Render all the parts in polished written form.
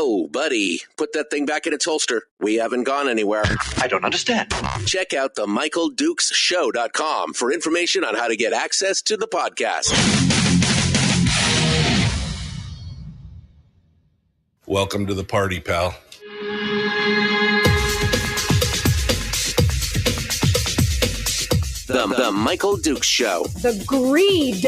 Whoa, buddy. Put that thing back in its holster. We haven't gone anywhere. I don't understand. Check out the MichaelDukesShow.com for information on how to get access to the podcast. Welcome to the party, pal. The Michael Dukes Show. The greed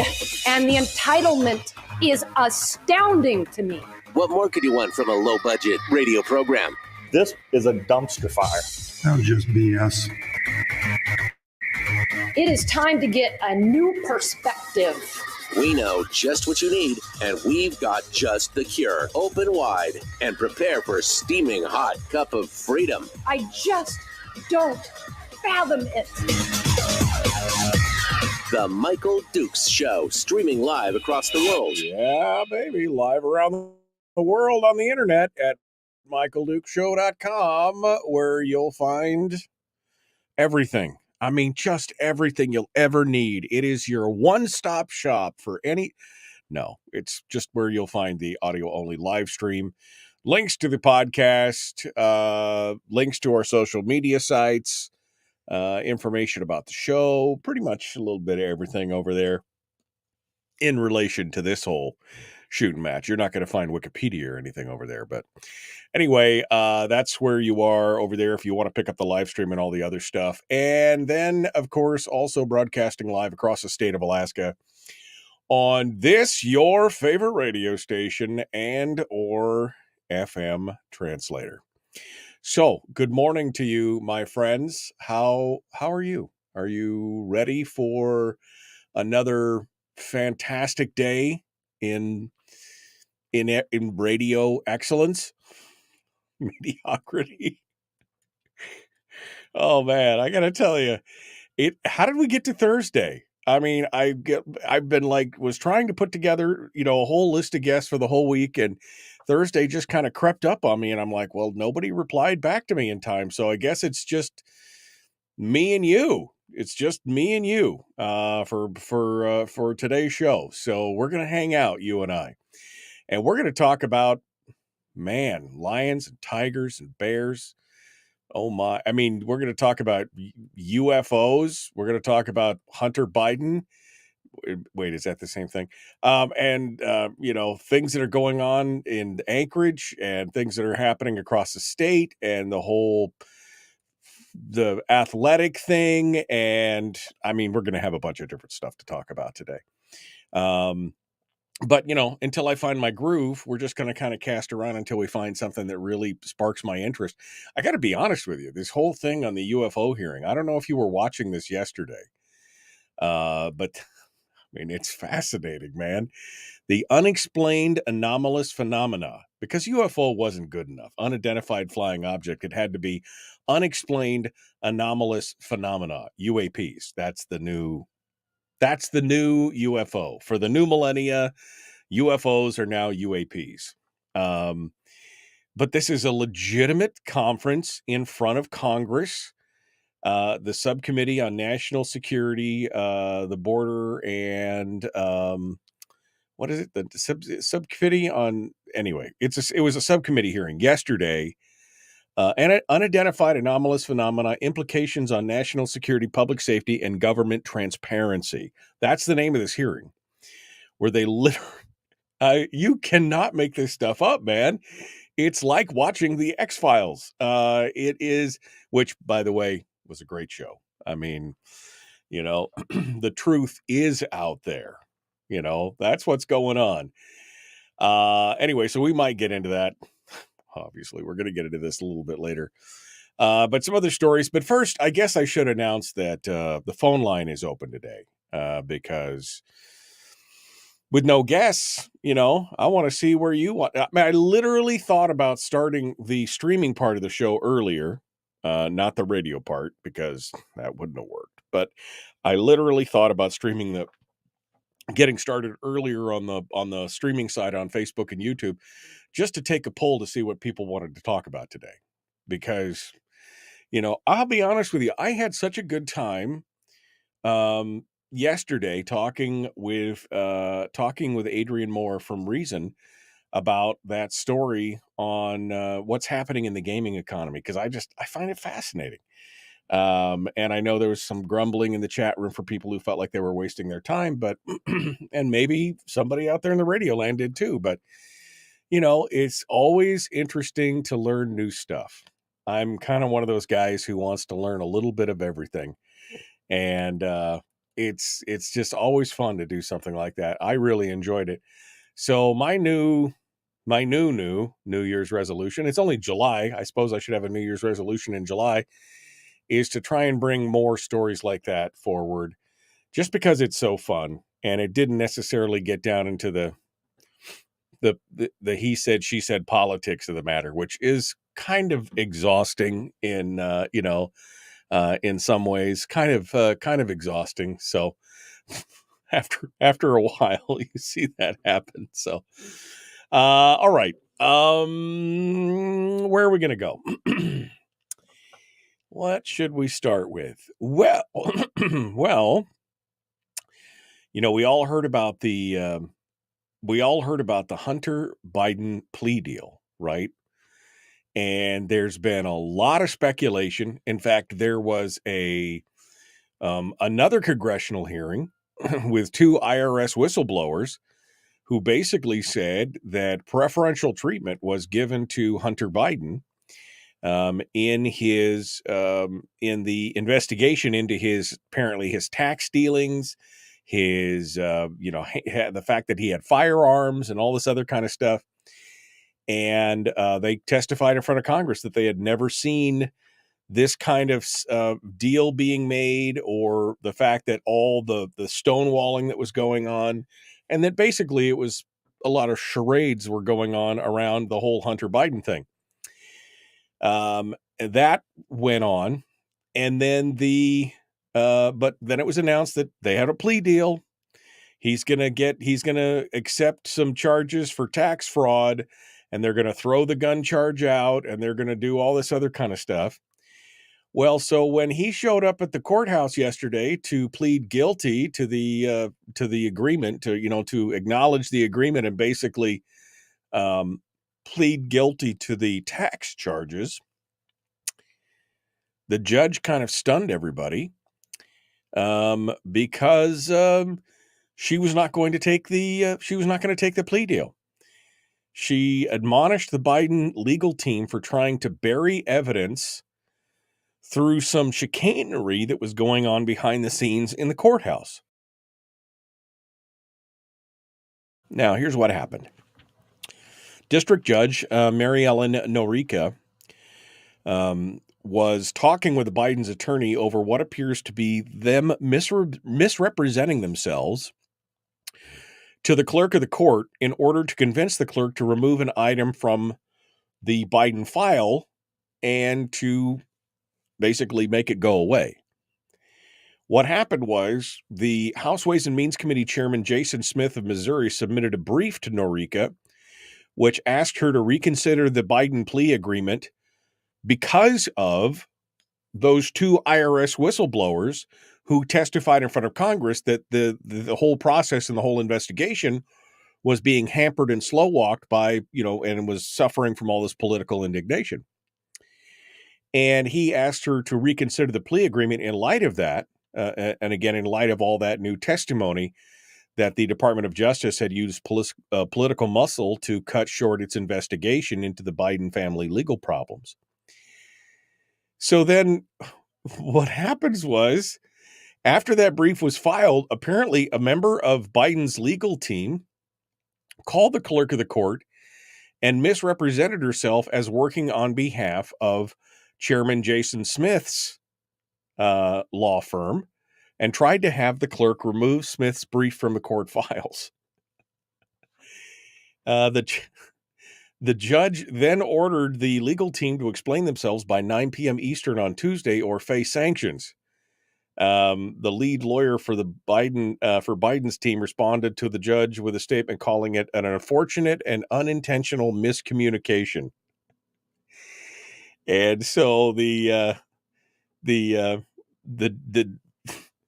and the entitlement is astounding to me. What more could you want from a low-budget radio program? This is a dumpster fire. That was just BS. It is time to get a new perspective. We know just what you need, and we've got just the cure. Open wide and prepare for a steaming hot cup of freedom. I just don't fathom it. The Michael Dukes Show, streaming live across the world. Yeah, baby, live around the world on the internet at MichaelDukesShow.com, where you'll find everything. I mean, just everything you'll ever need. It is your one-stop shop for No, it's just where you'll find the audio-only live stream, links to the podcast, links to our social media sites, information about the show, pretty much a little bit of everything over there in relation to this whole shooting match. You're not going to find Wikipedia or anything over there, but anyway, that's where you are over there if you want to pick up the live stream and all the other stuff. And then, of course, also broadcasting live across the state of Alaska on this, your favorite radio station and or FM translator. So, good morning to you, my friends. How are you? Are you ready for another fantastic day in radio excellence? Mediocrity. Oh man, I gotta tell you, how did we get to Thursday? I mean, was trying to put together, a whole list of guests for the whole week, and Thursday just kind of crept up on me, and I'm like, well, nobody replied back to me in time, so I guess it's just me and you. It's just me and you for today's show. So we're gonna hang out, you and I, and we're gonna talk about lions and tigers and bears. Oh my! I mean, we're gonna talk about UFOs. We're gonna talk about Hunter Biden. Wait, is that the same thing? And things that are going on in Anchorage and things that are happening across the state and the athletic thing. And I mean, we're going to have a bunch of different stuff to talk about today. But until I find my groove, we're just going to kind of cast around until we find something that really sparks my interest. I got to be honest with you. This whole thing on the UFO hearing, I don't know if you were watching this yesterday, but I mean, it's fascinating, man. The unexplained anomalous phenomena, because UFO wasn't good enough. Unidentified flying object. It had to be unexplained anomalous phenomena, UAPs. That's the new UFO. For the new millennia, UFOs are now UAPs. But this is a legitimate conference in front of Congress. The Subcommittee on National Security, the Border, and what is it? The Subcommittee on, anyway, it was a subcommittee hearing yesterday. And unidentified anomalous phenomena, implications on national security, public safety, and government transparency. That's the name of this hearing, where they literally, you cannot make this stuff up, man. It's like watching the X-Files. It is, which, by the way, was a great show. I mean, the truth is out there. That's what's going on. Anyway, so we might get into that. Obviously, we're going to get into this a little bit later. But some other stories. But first, I guess I should announce that the phone line is open today because with no guests, I want to see where you want. I mean, I literally thought about starting the streaming part of the show earlier, not the radio part, because that wouldn't have worked. But I literally thought about getting started earlier on the streaming side on Facebook and YouTube, just to take a poll to see what people wanted to talk about today. Because, I'll be honest with you, I had such a good time yesterday talking with Adrian Moore from Reason about that story on what's happening in the gaming economy, because I find it fascinating. And I know there was some grumbling in the chat room for people who felt like they were wasting their time, but and maybe somebody out there in the radio land did too. But it's always interesting to learn new stuff. I'm kind of one of those guys who wants to learn a little bit of everything, and it's just always fun to do something like that. I really enjoyed it. So my new New Year's resolution, it's only July. I suppose I should have a New Year's resolution in July, is to try and bring more stories like that forward, just because it's so fun. And it didn't necessarily get down into the he said, she said politics of the matter, which is kind of exhausting in, in some ways, kind of exhausting. So after a while, you see that happen. So, all right. Where are we going to go? What should we start with? Well, well, we all heard about the Hunter Biden plea deal, right? And there's been a lot of speculation. In fact, there was another congressional hearing with two IRS whistleblowers who basically said that preferential treatment was given to Hunter Biden in the investigation into apparently his tax dealings, his the fact that he had firearms and all this other kind of stuff. And they testified in front of Congress that they had never seen this kind of deal being made, or the fact that all the stonewalling that was going on, and that basically it was a lot of charades were going on around the whole Hunter Biden thing. That went on, and then but then it was announced that they had a plea deal. He's going to accept some charges for tax fraud, and they're going to throw the gun charge out, and they're going to do all this other kind of stuff. Well, so when he showed up at the courthouse yesterday to plead guilty to the agreement, to acknowledge the agreement and basically plead guilty to the tax charges, the judge kind of stunned everybody because she was not going to take the plea deal. She admonished the Biden legal team for trying to bury evidence through some chicanery that was going on behind the scenes in the courthouse. Now, here's what happened. District Judge Mary Ellen Norica was talking with the Biden's attorney over what appears to be them misrepresenting themselves to the clerk of the court in order to convince the clerk to remove an item from the Biden file and to basically make it go away. What happened was the House Ways and Means Committee Chairman Jason Smith of Missouri submitted a brief to Norica, which asked her to reconsider the Biden plea agreement because of those two IRS whistleblowers who testified in front of Congress that the whole process and the whole investigation was being hampered and slow walked by, and was suffering from all this political indignation. And he asked her to reconsider the plea agreement in light of that, and again, in light of all that new testimony that the Department of Justice had used political muscle to cut short its investigation into the Biden family legal problems. So then what happens was, after that brief was filed, apparently a member of Biden's legal team called the clerk of the court and misrepresented herself as working on behalf of Chairman Jason Smith's law firm, and tried to have the clerk remove Smith's brief from the court files. The judge then ordered the legal team to explain themselves by 9 p.m. Eastern on Tuesday or face sanctions. The lead lawyer for Biden's team responded to the judge with a statement calling it an unfortunate and unintentional miscommunication. And so the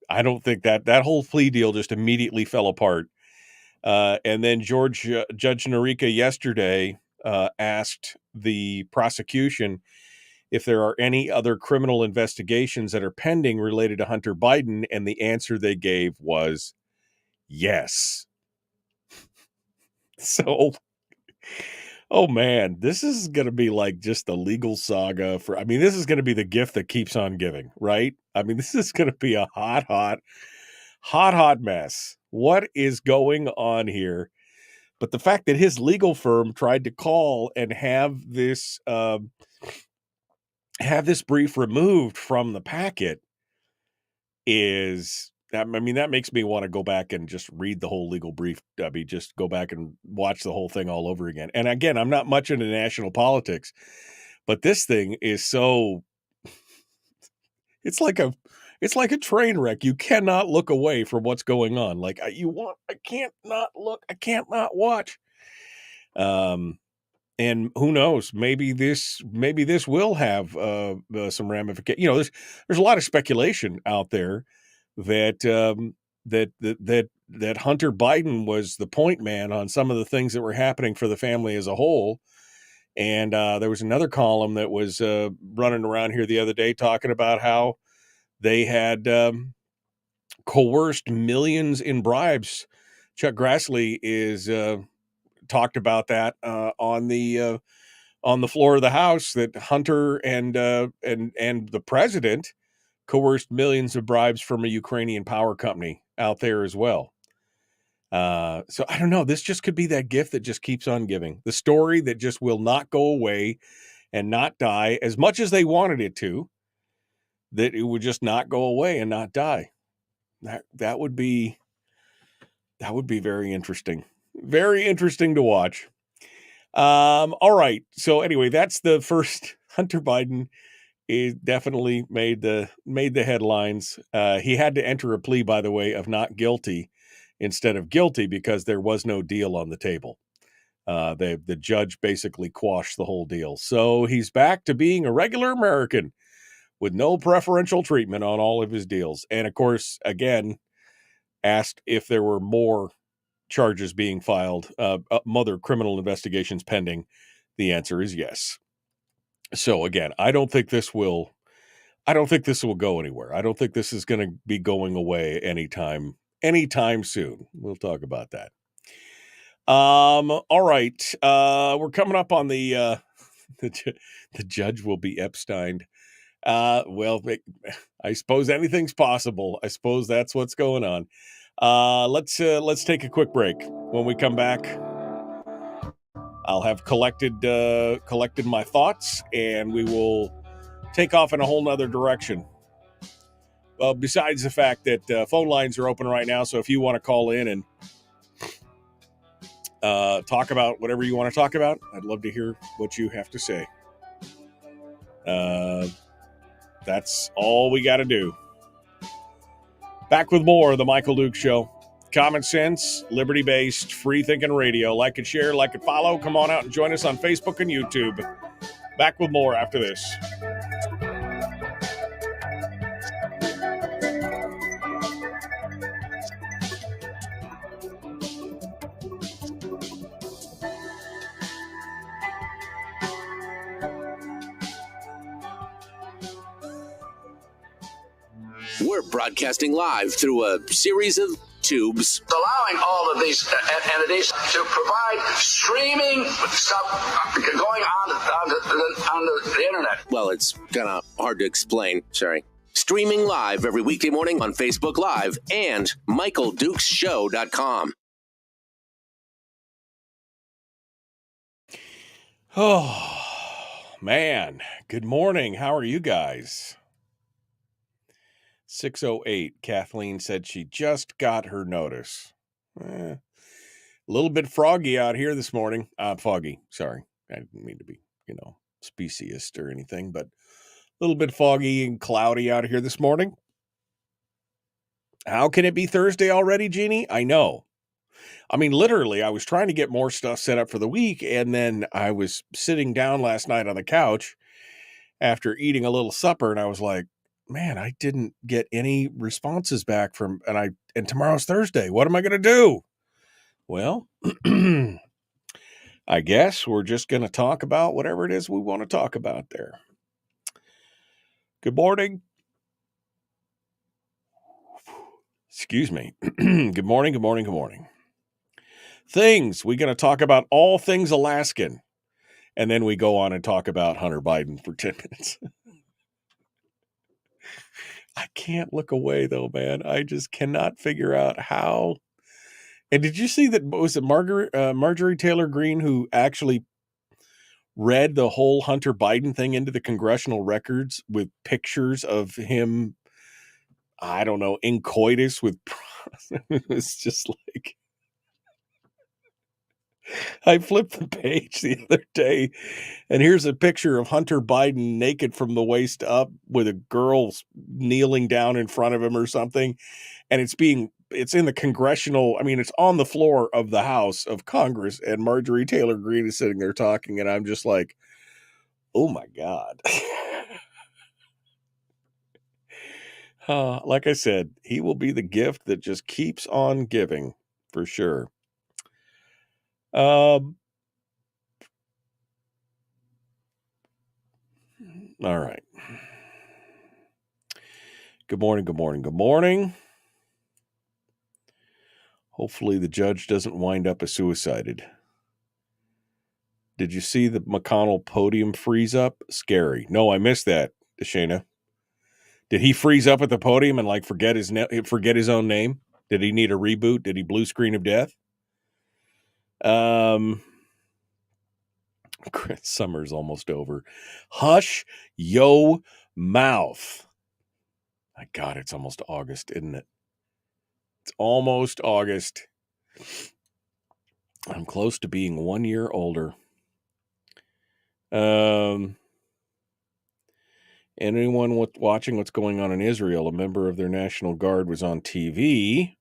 I don't think that whole plea deal just immediately fell apart. And then Judge Norica yesterday asked the prosecution if there are any other criminal investigations that are pending related to Hunter Biden, and the answer they gave was yes. So, oh man, this is going to be like just a legal saga this is going to be the gift that keeps on giving, right? I mean, this is going to be a hot mess. What is going on here? But the fact that his legal firm tried to call and have this brief removed from the packet that makes me want to go back and just read the whole legal brief, Debbie, just go back and watch the whole thing all over again. And again, I'm not much into national politics, but this thing is so it's like a train wreck. You cannot look away from what's going on. Like I can't not look, I can't not watch. And who knows? Maybe this will have some ramifications. There's a lot of speculation out there that that Hunter Biden was the point man on some of the things that were happening for the family as a whole. And there was another column that was running around here the other day talking about how they had coerced millions in bribes. Chuck Grassley is talked about that on the floor of the House, that Hunter and the president coerced millions of bribes from a Ukrainian power company out there as well. So I don't know. This just could be that gift that just keeps on giving. The story that just will not go away and not die as much as they wanted it to, that it would just not go away and not die. That would be very interesting. Very interesting to watch. All right. So anyway, that's the first. Hunter Biden is definitely made the headlines. He had to enter a plea, by the way, of not guilty instead of guilty because there was no deal on the table. The judge basically quashed the whole deal. So he's back to being a regular American with no preferential treatment on all of his deals. And of course, again, asked if there were more charges being filed, other criminal investigations pending. The answer is yes. So again, I don't think this will go anywhere. I don't think this is going to be going away anytime soon. We'll talk about that. All right. We're coming up on the judge will be Epsteined. Well, I suppose anything's possible. I suppose that's what's going on. Let's take a quick break. When we come back, I'll have collected my thoughts, and we will take off in a whole nother direction. Well, besides the fact that phone lines are open right now, so if you want to call in and talk about whatever you want to talk about, I'd love to hear what you have to say. That's all we got to do. Back with more of the Michael Duke Show. Common sense, liberty-based, free-thinking radio. Like and share, like and follow. Come on out and join us on Facebook and YouTube. Back with more after this. We're broadcasting live through a series of tubes, allowing all of these entities to provide streaming stuff going on the internet. Well, it's kind of hard to explain. Sorry. Streaming live every weekday morning on Facebook Live and MichaelDukesShow.com. Oh, man. Good morning. How are you guys? 6:08. Kathleen said she just got her notice. A little bit froggy out here this morning. Foggy. Sorry. I didn't mean to be, speciest or anything, but a little bit foggy and cloudy out here this morning. How can it be Thursday already, Jeannie? I know. I mean, literally, I was trying to get more stuff set up for the week, and then I was sitting down last night on the couch after eating a little supper, and I was like, man, I didn't get any responses back and tomorrow's Thursday. What am I going to do? Well, I guess we're just going to talk about whatever it is we want to talk about there. Good morning. Excuse me. Good morning, good morning, good morning. Things. We're going to talk about all things Alaskan. And then we go on and talk about Hunter Biden for 10 minutes. I can't look away, though, man. I just cannot figure out how. And did you see that? Was it Marjorie Taylor Greene who actually read the whole Hunter Biden thing into the congressional records with pictures of him, I don't know, in coitus with. It was just like. I flipped the page the other day, and here's a picture of Hunter Biden naked from the waist up with a girl kneeling down in front of him or something. And it's in the congressional, it's on the floor of the House of Congress, and Marjorie Taylor Greene is sitting there talking, and I'm just like, oh my God. Like I said, he will be the gift that just keeps on giving, for sure. All right. Good morning, good morning, good morning. Hopefully the judge doesn't wind up a suicided. Did you see the McConnell podium freeze up? Scary. No, I missed that, Shayna. Did he freeze up at the podium and forget his own name? Did he need a reboot? Did he blue screen of death? Summer's almost over. Hush yo mouth. My God, it's almost August, isn't it? It's almost August. I'm close to being 1 year older. Anyone watching what's going on in Israel, a member of their National Guard was on TV.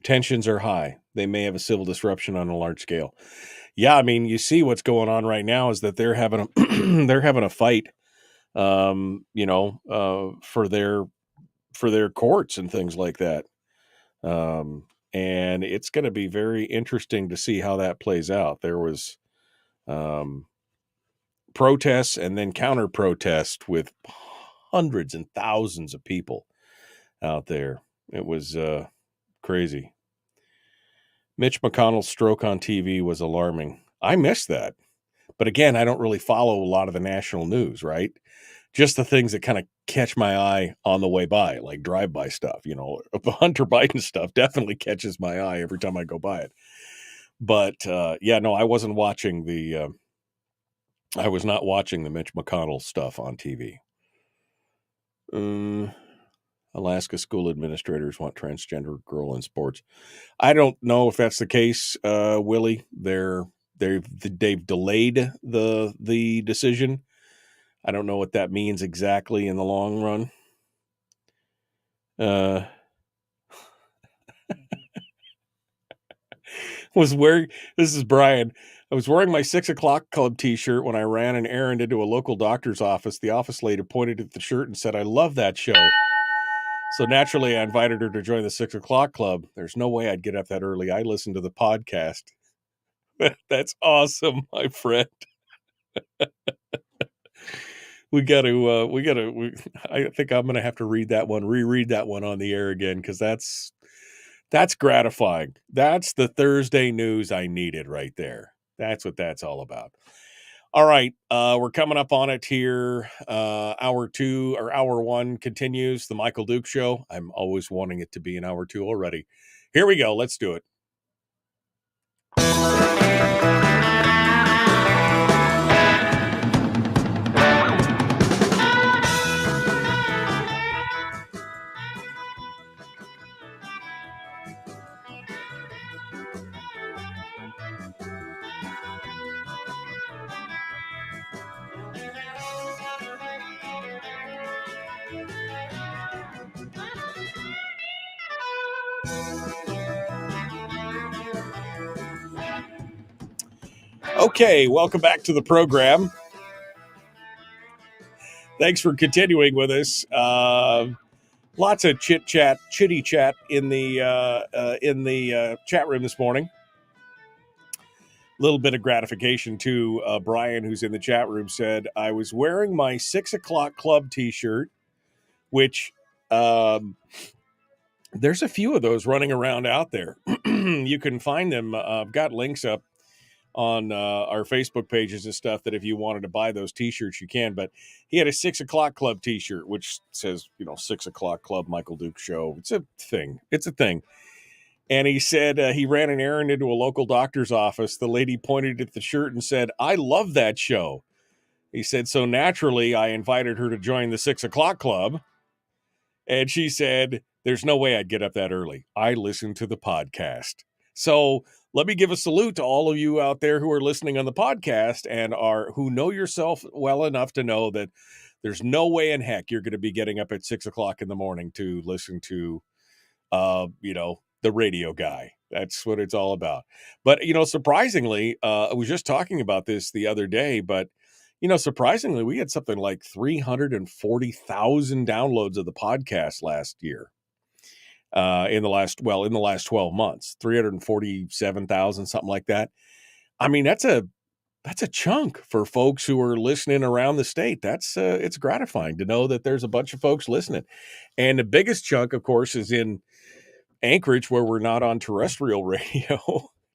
Tensions are high. They may have a civil disruption on a large scale. Yeah, you see what's going on right now is that they're having a fight, for their courts and things like that. And it's going to be very interesting to see how that plays out. There was protests and then counter protests with hundreds and thousands of people out there. It was crazy. Mitch McConnell's stroke on TV was alarming. I missed that. But again, I don't really follow a lot of the national news, right? Just the things that kind of catch my eye on the way by, like drive-by stuff. The Hunter Biden stuff definitely catches my eye every time I go by it. But I wasn't watching I was not watching the Mitch McConnell stuff on TV. Alaska school administrators want transgender girl in sports. I don't know if that's the case, Willie. They've delayed the decision. I don't know what that means exactly in the long run. This is Brian. I was wearing my 6 o'clock club t-shirt when I ran an errand into a local doctor's office. The office lady pointed at the shirt and said, "I love that show." So naturally, I invited her to join the 6 o'clock club. There's no way I'd get up that early. I listened to the podcast. That's awesome, my friend. I think I'm going to have to reread that one on the air again, because that's gratifying. That's the Thursday news I needed right there. That's what that's all about. All right. We're coming up on it here. Hour 2 or hour 1 continues, the Michael Duke Show. I'm always wanting it to be an hour 2 already. Here we go. Let's do it. Okay, welcome back to the program. Thanks for continuing with us. Lots of chitty chat in the chat room this morning. A little bit of gratification too. Brian, who's in the chat room, said, I was wearing my 6 o'clock club t-shirt, which there's a few of those running around out there. You can find them. I've got links up on our Facebook pages and stuff that if you wanted to buy those t-shirts, you can. But he had a 6 o'clock club t-shirt, which says, 6 o'clock club Michael Duke show. It's a thing. And he said he ran an errand into a local doctor's office. The lady pointed at the shirt and said, I love that show. He said, so naturally, I invited her to join the 6 o'clock club. And she said, there's no way I'd get up that early. I listen to the podcast. So let me give a salute to all of you out there who are listening on the podcast and who know yourself well enough to know that there's no way in heck you're going to be getting up at 6 o'clock in the morning to listen to, the radio guy. That's what it's all about. But, surprisingly, I was just talking about this the other day, but, surprisingly, we had something like 340,000 downloads of the podcast last year. In the last 12 months, 347,000, something like that. I mean, that's a chunk for folks who are listening around the state. That's it's gratifying to know that there's a bunch of folks listening. And the biggest chunk, of course, is in Anchorage, where we're not on terrestrial radio.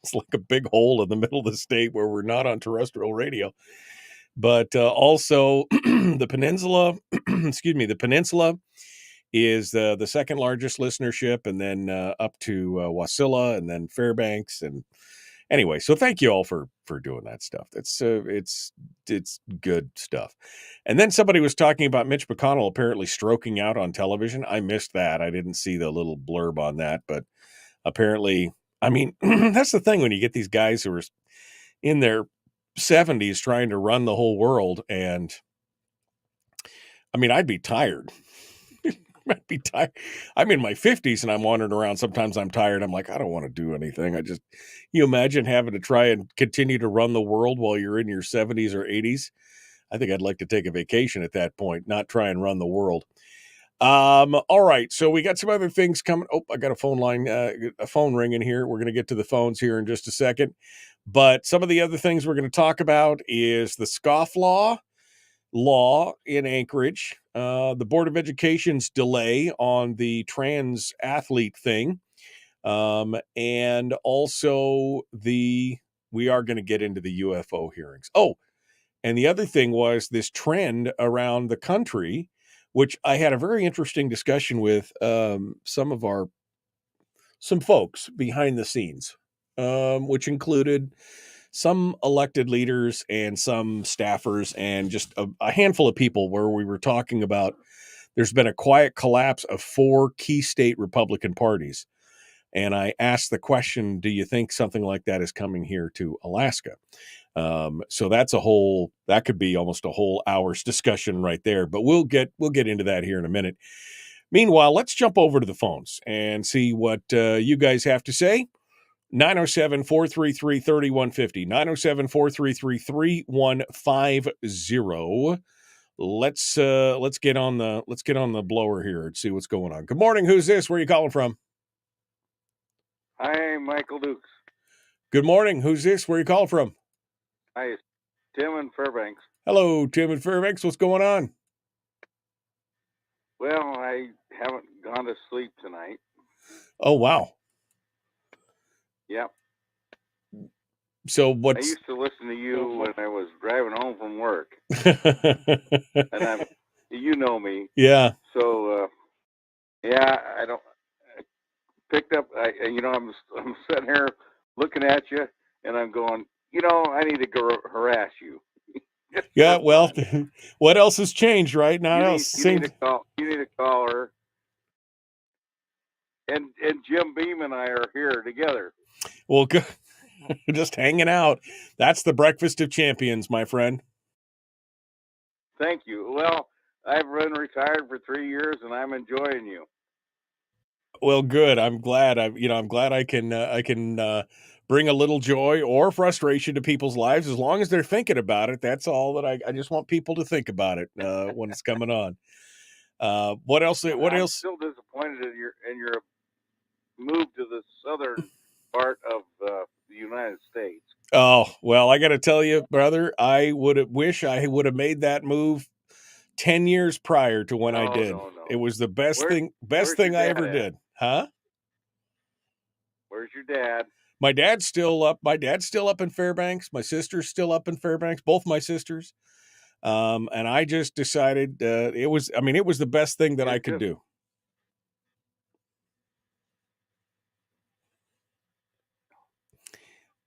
It's like a big hole in the middle of the state where we're not on terrestrial radio. But also the peninsula, the peninsula is the second largest listenership, and then up to Wasilla, and then Fairbanks. And anyway, so thank you all for doing that stuff. That's it's good stuff. And then somebody was talking about Mitch McConnell apparently stroking out on television. I missed that. I didn't see the little blurb on that, but apparently, I mean, that's the thing when you get these guys who are in their 70s trying to run the whole world. And I mean, I'd be tired. I'd be tired. I'm in my 50s and I'm wandering around. Sometimes I'm tired. I'm like, I don't want to do anything. You imagine having to try and continue to run the world while you're in your 70s or 80s. I think I'd like to take a vacation at that point, not try and run the world. All right. So we got some other things coming. Oh, I got a phone ringing here. We're going to get to the phones here in just a second. But some of the other things we're going to talk about is the scofflaw law in Anchorage, the Board of Education's delay on the trans athlete thing, and also we are going to get into the UFO hearings. Oh, and the other thing was this trend around the country, which I had a very interesting discussion with some folks behind the scenes, which included some elected leaders and some staffers and just a handful of people, where we were talking about there's been a quiet collapse of 4 key state Republican parties. And I asked the question, do you think something like that is coming here to Alaska? So that could be almost a whole hour's discussion right there, but we'll get into that here in a minute. Meanwhile, let's jump over to the phones and see what you guys have to say. 907-433-3150, 907-433-3150. Let's get on the blower here and see what's going on. Good morning. Who's this? Where are you calling from? Hi, Michael Dukes. Good morning. Who's this? Where are you calling from? Hi, it's Tim in Fairbanks. Hello, Tim in Fairbanks. What's going on? Well, I haven't gone to sleep tonight. Oh, wow. Yep. So I used to listen to you when I was driving home from work. And you know me. Yeah. So, I picked up, I'm sitting here looking at you, and I'm going, I need to go harass you. Yeah, well, what else has changed, right? Not else. You need to call her. And Jim Beam and I are here together. Well, good. Just hanging out. That's the breakfast of champions, my friend. Thank you. Well, I've been retired for 3 years, and I'm enjoying you. Well, good. I'm glad. I'm glad I can bring a little joy or frustration to people's lives, as long as they're thinking about it. That's all that I just want people to think about it when it's coming on. What else? What I'm else? still disappointed in your move to the southern part of the United States. Oh, well, I got to tell you, brother, I wish I would have made that move 10 years prior to when I did. No. It was the best thing where's your I dad ever at? did. Huh? Where's your dad? My dad's still up. My dad's still up in Fairbanks. My sister's still up in Fairbanks, both my sisters. And I just decided it was the best thing that I could do.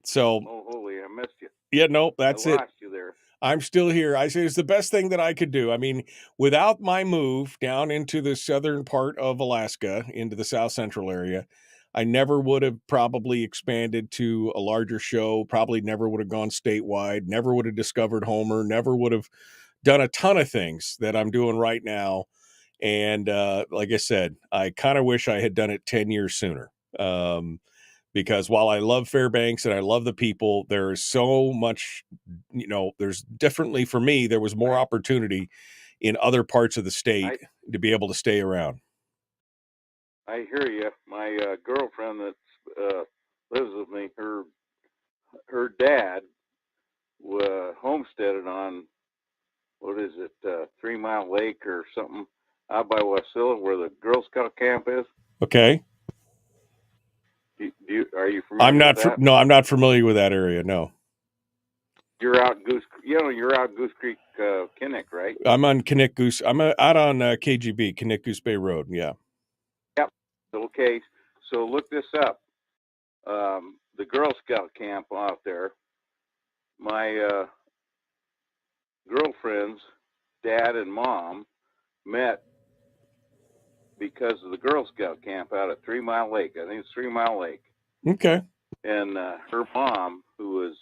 So, oh, holy, I missed you. Yeah, no, that's I it. lost you there. I'm still here. I say it's the best thing that I could do. I mean, without my move down into the southern part of Alaska, into the south central area, I never would have probably expanded to a larger show, probably never would have gone statewide, never would have discovered Homer, never would have done a ton of things that I'm doing right now. And like I said, I kind of wish I had done it 10 years sooner. Because while I love Fairbanks and I love the people, there is so much, there's differently for me, there was more opportunity in other parts of the state to be able to stay around. I hear you. My girlfriend that lives with me, her dad homesteaded on, what is it, 3 Mile Lake or something out by Wasilla where the Girl Scout camp is. Okay. Are you familiar with that? No, I'm not familiar with that area. No. You're out Goose Creek, Kinnick, right? I'm on Kinnick Goose. I'm out on KGB, Kinnick Goose Bay Road. Yeah. Yep. Okay. So look this up. The Girl Scout camp out there. My girlfriend's dad and mom met because of the Girl Scout camp out at 3 Mile Lake. I think it's 3 Mile Lake. Okay. And her mom, who was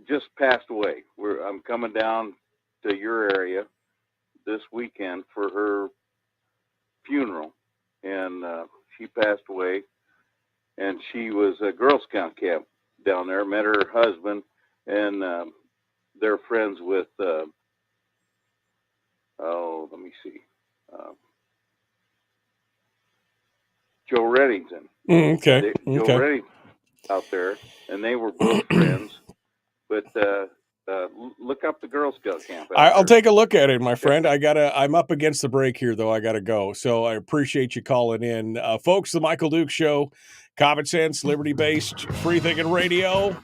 just passed away. I'm coming down to your area this weekend for her funeral, and she passed away. And she was a Girl Scout camp down there. Met her husband, and they're friends with. Let me see. Joe Reddington. Okay. Joe Reddington out there, and they were both friends. But look up the Girl Scout camp. I'll take a look at it, my friend. I'm up against the break here, though. I gotta go. So I appreciate you calling in, folks. The Michael Duke Show, common sense, liberty-based, free-thinking radio.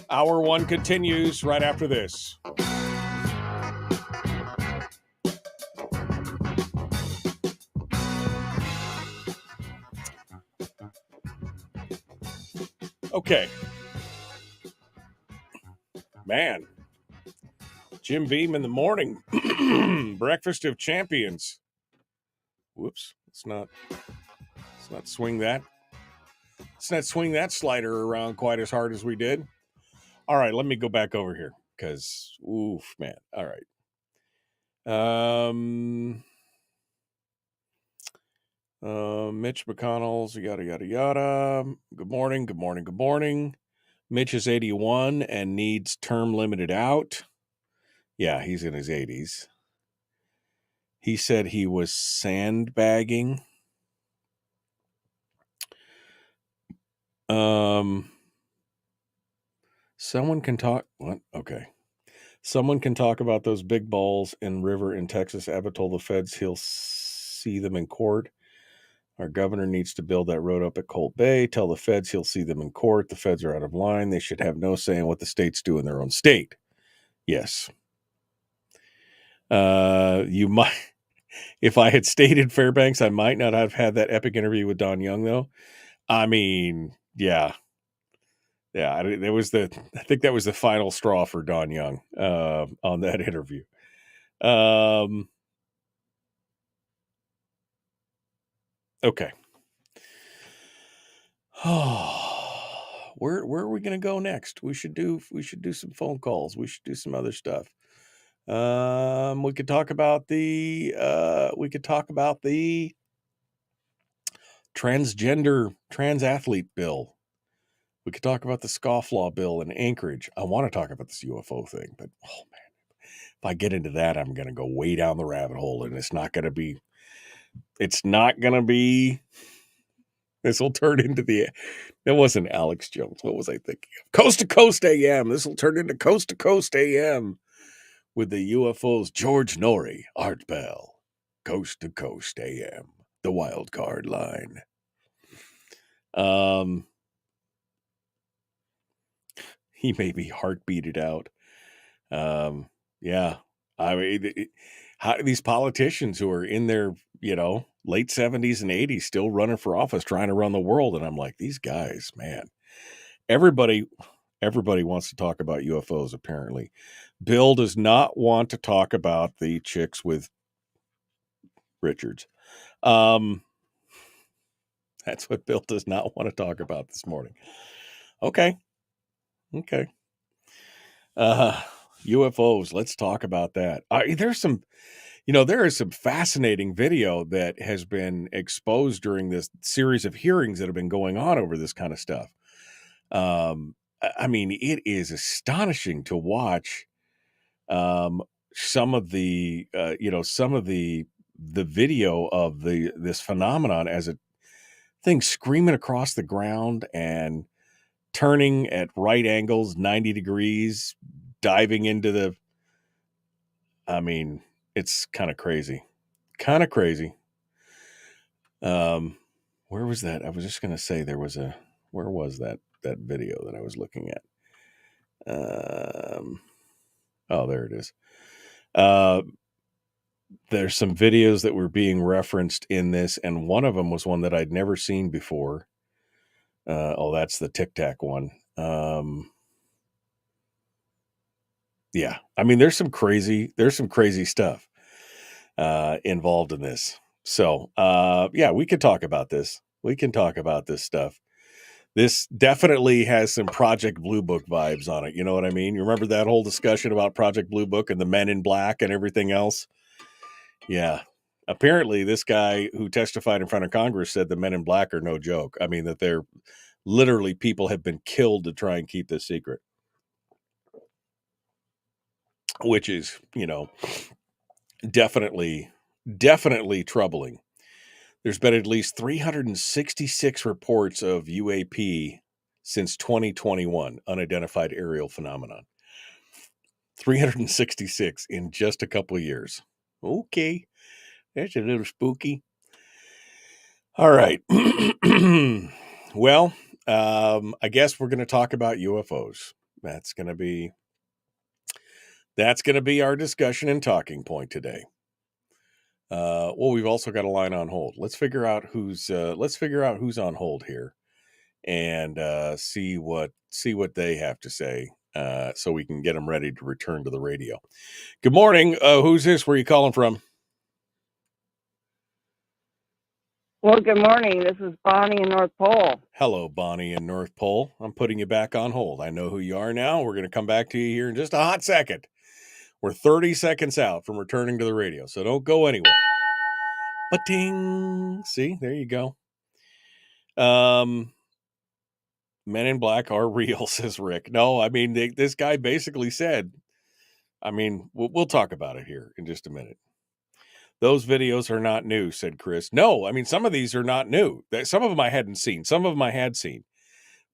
Hour 1 continues right after this. Okay. Man. Jim Beam in the morning. Breakfast of champions. Whoops. Let's not swing that. Let's not swing that slider around quite as hard as we did. All right, let me go back over here because, oof, man. All right. Mitch McConnell's yada, yada, yada. Good morning. Mitch is 81 and needs term limited out. Yeah, he's in his 80s. He said he was sandbagging. Someone can talk. What? Okay. Someone can talk about those big balls in river in Texas. Abbott told the feds he'll see them in court. Our governor needs to build that road up at Colt Bay. Tell the feds he'll see them in court. The feds are out of line. They should have no say in what the states do in their own state. Yes. You might, if I had stayed in Fairbanks, I might not have had that epic interview with Don Young, though. I mean, yeah. Yeah, I think that was the final straw for Don Young on that interview. Okay. Where are we going to go next? We should do some phone calls. We should do some other stuff. We could talk about the trans athlete bill. We could talk about the scofflaw bill in Anchorage. I want to talk about this UFO thing, but oh man, if I get into that, I'm going to go way down the rabbit hole, and it's not going to be, this will turn into it wasn't Alex Jones. What was I thinking of? Coast to Coast AM. This will turn into Coast to Coast AM with the UFOs. George Norrie, Art Bell, Coast to Coast AM, the wild card line. He may be heartbeated out. Yeah. I mean, how these politicians who are in their, late 70s and 80s still running for office, trying to run the world. And I'm like, these guys, man, everybody wants to talk about UFOs, apparently. Bill does not want to talk about the chicks with Richards. That's what Bill does not want to talk about this morning. Okay. UFOs, let's talk about that. There's some, there is some fascinating video that has been exposed during this series of hearings that have been going on over this kind of stuff. I mean, it is astonishing to watch some of the video of this phenomenon as a thing screaming across the ground and turning at right angles, 90 degrees, diving into it's kind of crazy. Where was that? I was just going to say where was that video that I was looking at? Oh, there it is. There's some videos that were being referenced in this, and one of them was one that I'd never seen before. That's the Tic Tac one. Yeah, I mean, there's some crazy stuff involved in this. So, yeah, we could talk about this. We can talk about this stuff. This definitely has some Project Blue Book vibes on it. You know what I mean? You remember that whole discussion about Project Blue Book and the Men in Black and everything else? Yeah. Apparently, this guy who testified in front of Congress said the Men in Black are no joke. I mean, that they're literally, people have been killed to try and keep this secret. Which is, definitely troubling. There's been at least 366 reports of UAP since 2021, unidentified aerial phenomenon. 366 in just a couple of years. Okay, that's a little spooky. All right. Well, I guess we're going to talk about UFOs. That's going to be our discussion and talking point today. Well, we've also got a line on hold. Let's figure out who's on hold here, and see what they have to say, so we can get them ready to return to the radio. Good morning. Who's this? Where are you calling from? Well, good morning. This is Bonnie in North Pole. Hello, Bonnie in North Pole. I'm putting you back on hold. I know who you are now. We're going to come back to you here in just a hot second. We're 30 seconds out from returning to the radio, so don't go anywhere. Ba-ting. See, there you go. Men in Black are real, says Rick. No, I mean, this guy basically said, I mean, we'll talk about it here in just a minute. Those videos are not new, said Chris. No, I mean, some of these are not new. Some of them I hadn't seen. Some of them I had seen.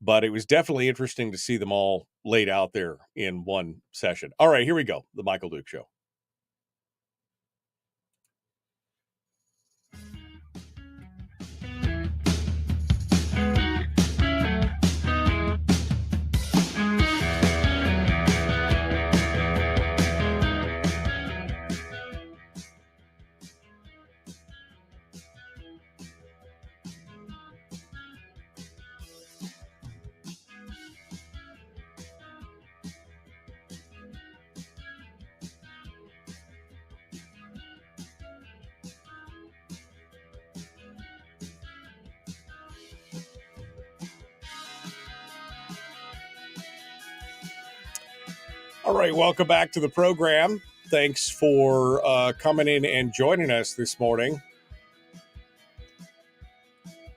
But it was definitely interesting to see them all laid out there in one session. All right, here we go. The Michael Duke Show. All right, welcome back to the program. Thanks for coming in and joining us this morning.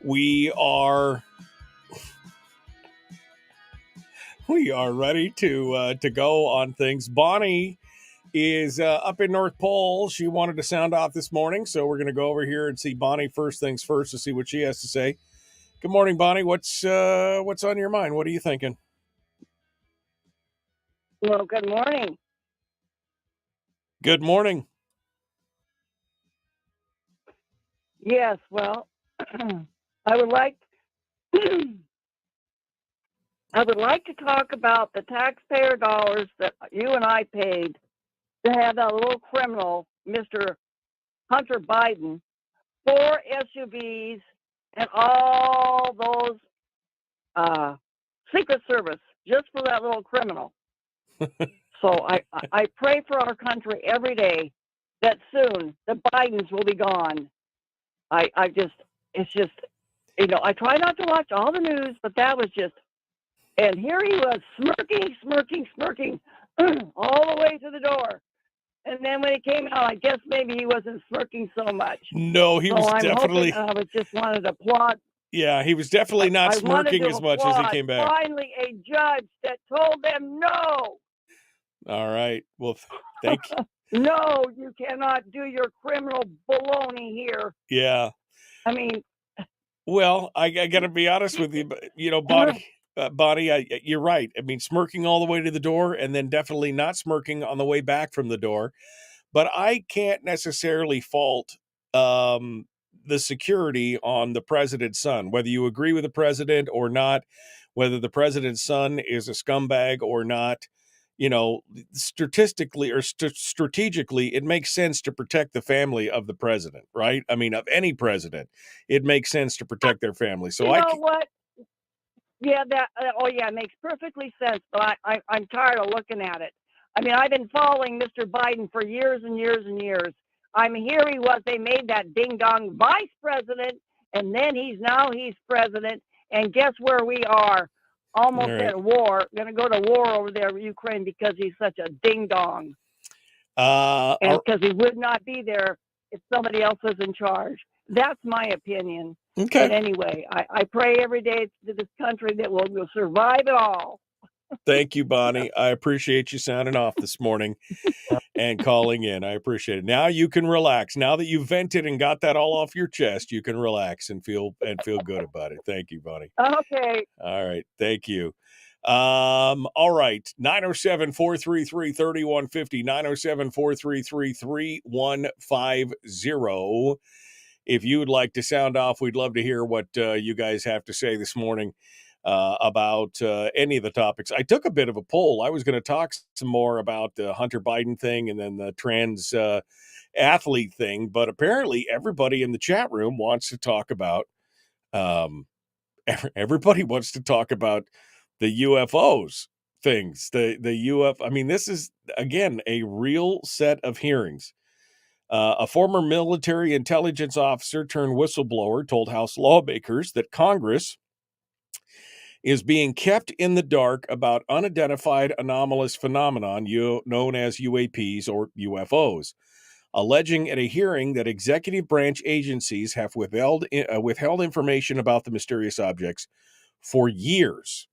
We are ready to go on things. Bonnie is up in North Pole. She wanted to sound off this morning, so we're going to go over here and see Bonnie first things first to see what she has to say. Good morning, Bonnie. What's on your mind? What are you thinking? Well, good morning. Good morning. Yes, well, I would like I would like to talk about the taxpayer dollars that you and I paid to have that little criminal, Mr. Hunter Biden, 4 SUVs and all those Secret Service just for that little criminal. So I pray for our country every day that soon the Bidens will be gone. It's just, I try not to watch all the news, but that was just, and here he was smirking all the way to the door. And then when he came out, I guess maybe he wasn't smirking so much. No, he was definitely. I was just wanted to applaud. Yeah, he was definitely not smirking as much as he came back. Finally, a judge that told them no. All right. Well, thank you. No, you cannot do your criminal baloney here. Yeah. I mean. Well, I got to be honest with you, Bonnie, you're right. I mean, smirking all the way to the door and then definitely not smirking on the way back from the door. But I can't necessarily fault the security on the president's son, whether you agree with the president or not, whether the president's son is a scumbag or not. Statistically or strategically, it makes sense to protect the family of the president, right? I mean, of any president, it makes sense to protect their family. So what? Yeah, it makes perfectly sense. But I'm tired of looking at it. I mean, I've been following Mr. Biden for years and years and years. Here he was. They made that ding dong vice president, and then he's president. And guess where we are? Almost at war. Going to go to war over there with Ukraine because he's such a ding dong. And because he would not be there if somebody else was in charge. That's my opinion. Okay. But anyway, I pray every day to this country that we'll survive it all. Thank you, Bonnie. I appreciate you sounding off this morning and calling in. I appreciate it. Now you can relax. Now that you vented and got that all off your chest, you can relax and feel good about it. Thank you, Bonnie. Okay. All right. Thank you. All right. 907-433-3150, 907-433-3150. If you would like to sound off, we'd love to hear what you guys have to say this morning about any of the topics. I took a bit of a poll. I was going to talk some more about the Hunter Biden thing and then the trans athlete thing, but apparently everybody in the chat room wants to talk about everybody wants to talk about the UFOs things. The UFO. I mean, this is again a real set of hearings. A former military intelligence officer turned whistleblower told House lawmakers that Congress is being kept in the dark about unidentified anomalous phenomenon known as UAPs or UFOs, alleging at a hearing that executive branch agencies have withheld information about the mysterious objects for years.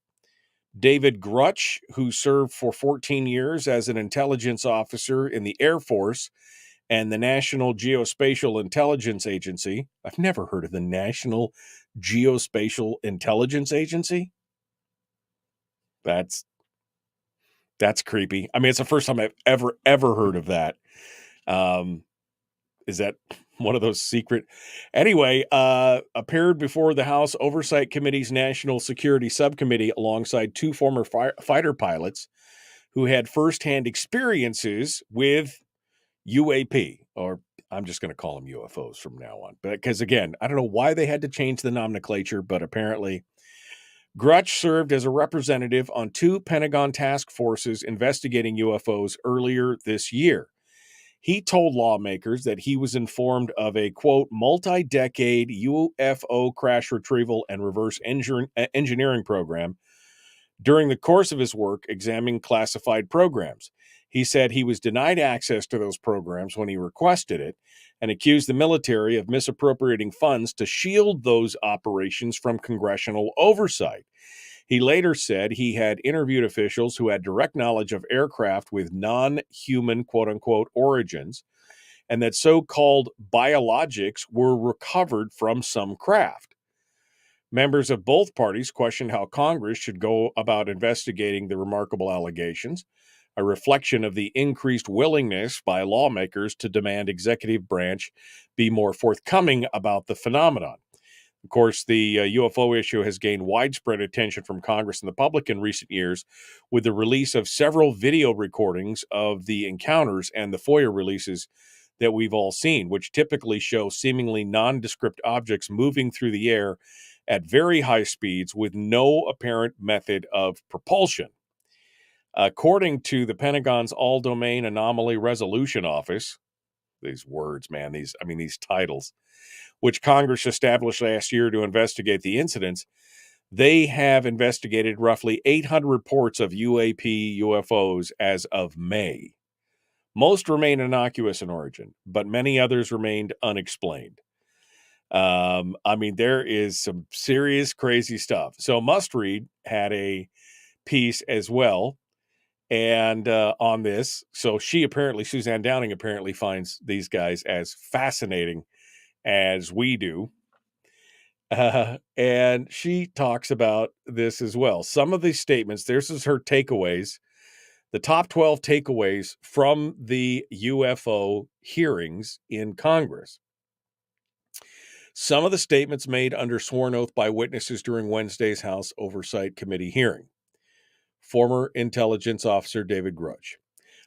David Grutch, who served for 14 years as an intelligence officer in the Air Force and the National Geospatial Intelligence Agency. I've never heard of the National Geospatial Intelligence Agency. That's creepy. I mean, it's the first time I've ever heard of that. Is that one of those secret? Anyway, appeared before the House Oversight Committee's National Security Subcommittee alongside two former fighter pilots who had firsthand experiences with UAP, or I'm just going to call them UFOs from now on. Because again, I don't know why they had to change the nomenclature, but apparently Grutch served as a representative on two Pentagon task forces investigating UFOs earlier this year. He told lawmakers that he was informed of a, quote, multi-decade UFO crash retrieval and reverse engineering program during the course of his work examining classified programs. He said he was denied access to those programs when he requested it and accused the military of misappropriating funds to shield those operations from congressional oversight. He later said he had interviewed officials who had direct knowledge of aircraft with non-human, quote-unquote, origins, and that so-called biologics were recovered from some craft. Members of both parties questioned how Congress should go about investigating the remarkable allegations, a reflection of the increased willingness by lawmakers to demand executive branch be more forthcoming about the phenomenon. Of course, the UFO issue has gained widespread attention from Congress and the public in recent years, with the release of several video recordings of the encounters and the FOIA releases that we've all seen, which typically show seemingly nondescript objects moving through the air at very high speeds with no apparent method of propulsion. According to the Pentagon's All-Domain Anomaly Resolution Office, these words, man, these titles, which Congress established last year to investigate the incidents, they have investigated roughly 800 reports of UFOs as of May. Most remain innocuous in origin, but many others remained unexplained. There is some serious crazy stuff. So Must Read had a piece as well, and on this. So Suzanne Downing apparently finds these guys as fascinating as we do. And she talks about this as well. Some of these statements, this is her takeaways, the top 12 takeaways from the UFO hearings in Congress. Some of the statements made under sworn oath by witnesses during Wednesday's House Oversight Committee hearing. Former intelligence officer David Grutch.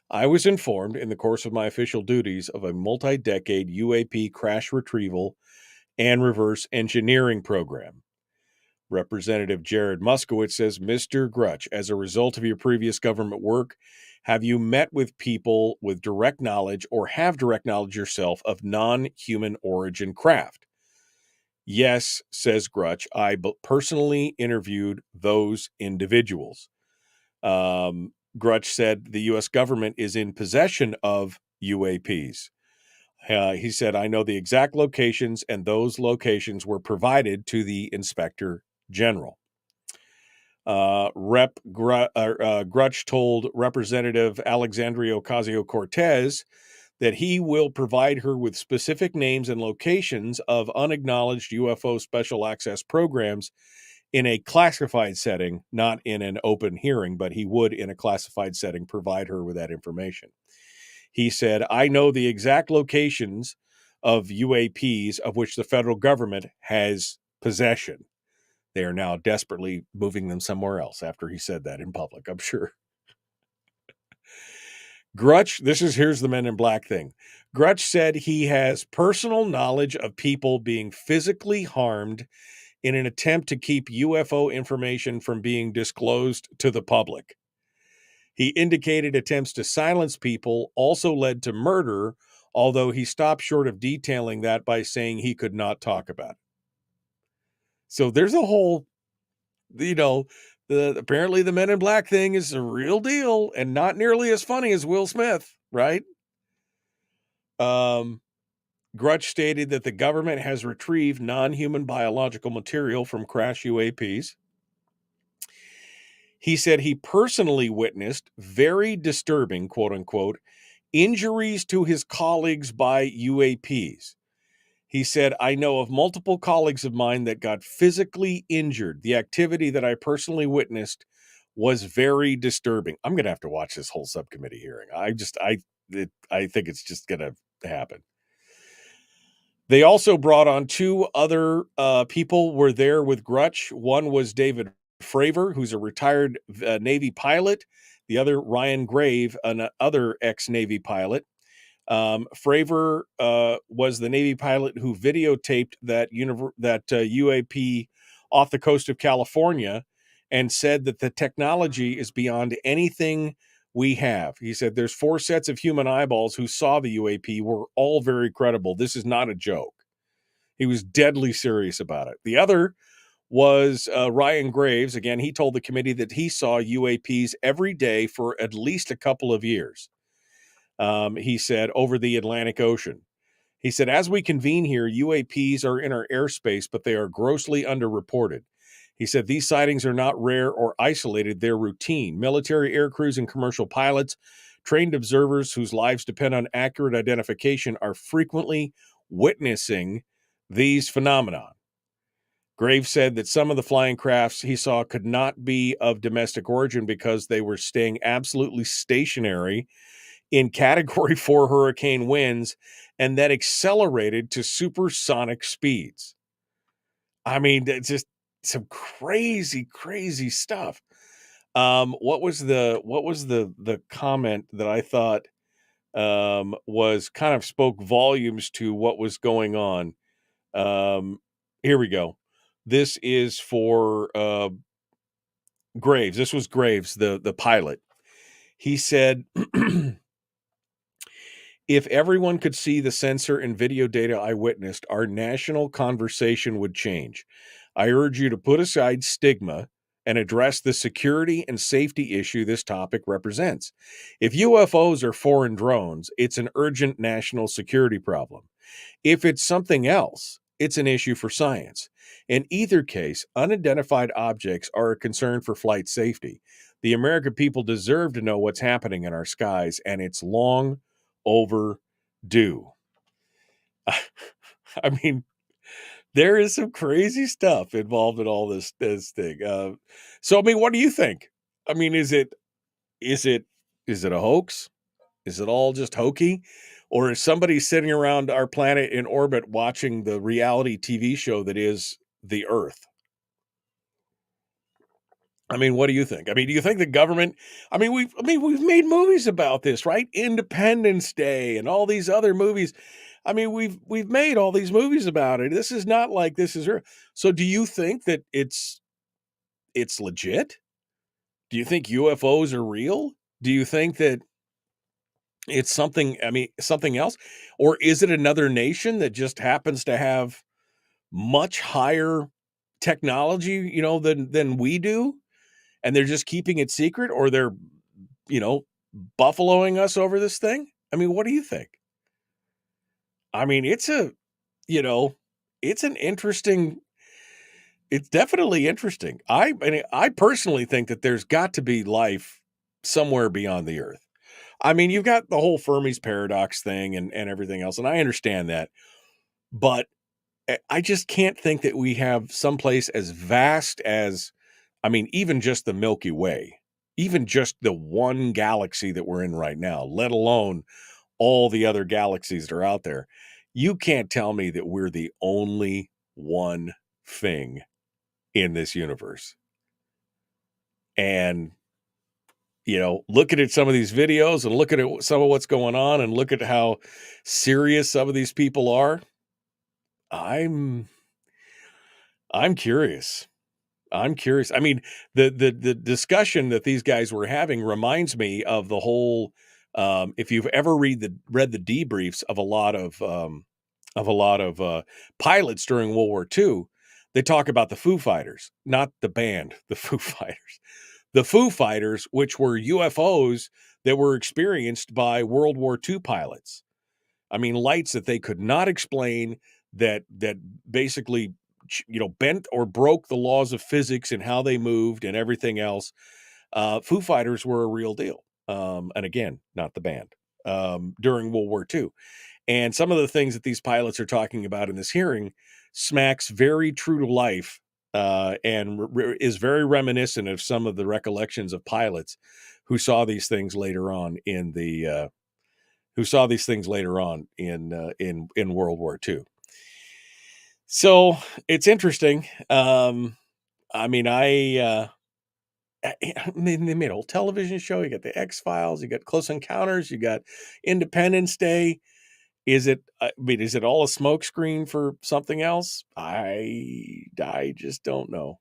I was informed in the course of my official duties of a multi-decade UAP crash retrieval and reverse engineering program. Representative Jared Muskowitz says, Mr. Grutch, as a result of your previous government work, have you met with people with direct knowledge or have direct knowledge yourself of non-human origin craft? Yes, says Grutch, I personally interviewed those individuals. Grutch said the U.S. government is in possession of UAPs. He said, I know the exact locations, and those locations were provided to the Inspector General. Grutch told Representative Alexandria Ocasio-Cortez that he will provide her with specific names and locations of unacknowledged UFO special access programs in a classified setting, not in an open hearing, but he would, in a classified setting, provide her with that information. He said, I know the exact locations of UAPs of which the federal government has possession. They are now desperately moving them somewhere else after he said that in public, I'm sure. Grutch, here's the Men in Black thing. Grutch said he has personal knowledge of people being physically harmed in an attempt to keep UFO information from being disclosed to the public. He indicated attempts to silence people also led to murder, although he stopped short of detailing that by saying he could not talk about it. So there's a whole, apparently the Men in Black thing is a real deal and not nearly as funny as Will Smith, right? Grutch stated that the government has retrieved non-human biological material from crash UAPs. He said he personally witnessed very disturbing, quote unquote, injuries to his colleagues by UAPs. He said, I know of multiple colleagues of mine that got physically injured. The activity that I personally witnessed was very disturbing. I'm going to have to watch this whole subcommittee hearing. I think it's just going to happen. They also brought on two other people were there with Grutch. One was David Fravor, who's a retired Navy pilot. The other, Ryan Grave, another ex-Navy pilot. Fravor was the Navy pilot who videotaped that UAP off the coast of California and said that the technology is beyond anything we have. He said there's 4 sets of human eyeballs who saw the UAP were all very credible. This is not a joke. He was deadly serious about it. The other was Ryan Graves. Again, he told the committee that he saw UAPs every day for at least a couple of years. He said, over the Atlantic Ocean. He said, as we convene here, UAPs are in our airspace, but they are grossly underreported. He said, these sightings are not rare or isolated. They're routine. Military air crews and commercial pilots, trained observers whose lives depend on accurate identification, are frequently witnessing these phenomena. Graves said that some of the flying crafts he saw could not be of domestic origin because they were staying absolutely stationary in Category 4 hurricane winds and then accelerated to supersonic speeds. I mean, it's just some crazy, crazy stuff. What was the comment that I thought was kind of spoke volumes to what was going on? Here we go. This is for Graves. This was Graves, the pilot. He said, if everyone could see the sensor and video data I witnessed, our national conversation would change. I urge you to put aside stigma and address the security and safety issue this topic represents. If UFOs are foreign drones, it's an urgent national security problem. If it's something else, it's an issue for science. In either case, unidentified objects are a concern for flight safety. The American people deserve to know what's happening in our skies, and it's long overdue. I mean, there is some crazy stuff involved in all this thing. So, I mean, what do you think? I mean, is it a hoax? Is it all just hokey? Or is somebody sitting around our planet in orbit watching the reality TV show that is the Earth? I mean, what do you think? I mean, do you think the government? We've made movies about this, right? Independence Day and all these other movies. I mean, we've made all these movies about it. This is not like this is Earth. So, do you think that it's legit? Do you think UFOs are real? Do you think that it's something else? Or is it another nation that just happens to have much higher technology, than we do? And they're just keeping it secret, or they're, buffaloing us over this thing? I mean, what do you think? I mean, it's definitely interesting. I personally think that there's got to be life somewhere beyond the Earth. I mean, you've got the whole Fermi's paradox thing and everything else, and I understand that. But I just can't think that we have someplace as vast as, even just the Milky Way, even just the one galaxy that we're in right now, let alone all the other galaxies that are out there. You can't tell me that we're the only one thing in this universe. And, looking at some of these videos and looking at some of what's going on and look at how serious some of these people are, I'm curious. I'm curious. I mean, the discussion that these guys were having reminds me of the whole. If you've ever read the debriefs of a lot of pilots during World War II, they talk about the Foo Fighters, not the band, the Foo Fighters. The Foo Fighters, which were UFOs that were experienced by World War II pilots. I mean, lights that they could not explain, that basically, bent or broke the laws of physics and how they moved and everything else. Foo Fighters were a real deal. And again, not the band, during World War II. And some of the things that these pilots are talking about in this hearing smacks very true to life, and is very reminiscent of some of the recollections of pilots who saw these things later on in World War II. So it's interesting. In the middle television show, you got the X-Files, you got Close Encounters, you got Independence Day. Is it all a smokescreen for something else? I just don't know.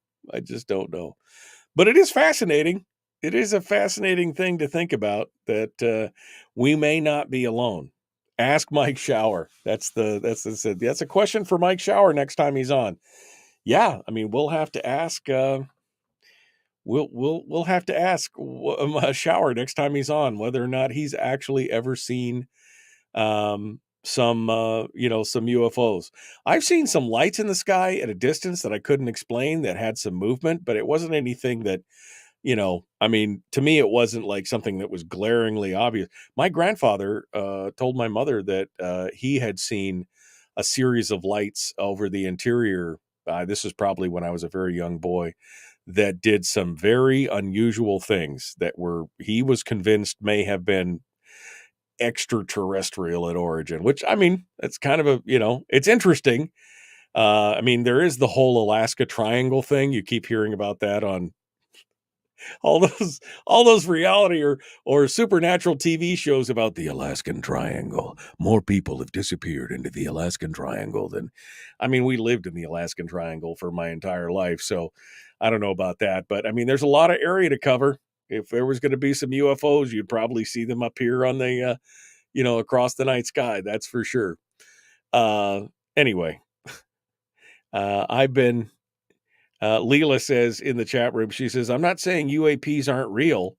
But it is fascinating. It is a fascinating thing to think about, that we may not be alone. Ask Mike Shower. That's a question for Mike Shower next time he's on. Yeah, we'll have to ask. We'll have to ask Shower next time he's on whether or not he's actually ever seen some UFOs. I've seen some lights in the sky at a distance that I couldn't explain that had some movement, but it wasn't anything that, I mean, to me, it wasn't like something that was glaringly obvious. My grandfather told my mother that he had seen a series of lights over the interior. This was probably when I was a very young boy, that did some very unusual things that he was convinced may have been extraterrestrial at origin, which, I mean, it's kind of it's interesting. I mean, there is the whole Alaska Triangle thing. You keep hearing about that on all those reality or supernatural TV shows about the Alaskan Triangle. More people have disappeared into the Alaskan Triangle than, I mean, we lived in the Alaskan Triangle for my entire life, so I don't know about that, but I mean, there's a lot of area to cover. If there was going to be some UFOs, you'd probably see them up here on the across the night sky. That's for sure. Anyway, I've been. Leela says in the chat room, she says, I'm not saying UAPs aren't real,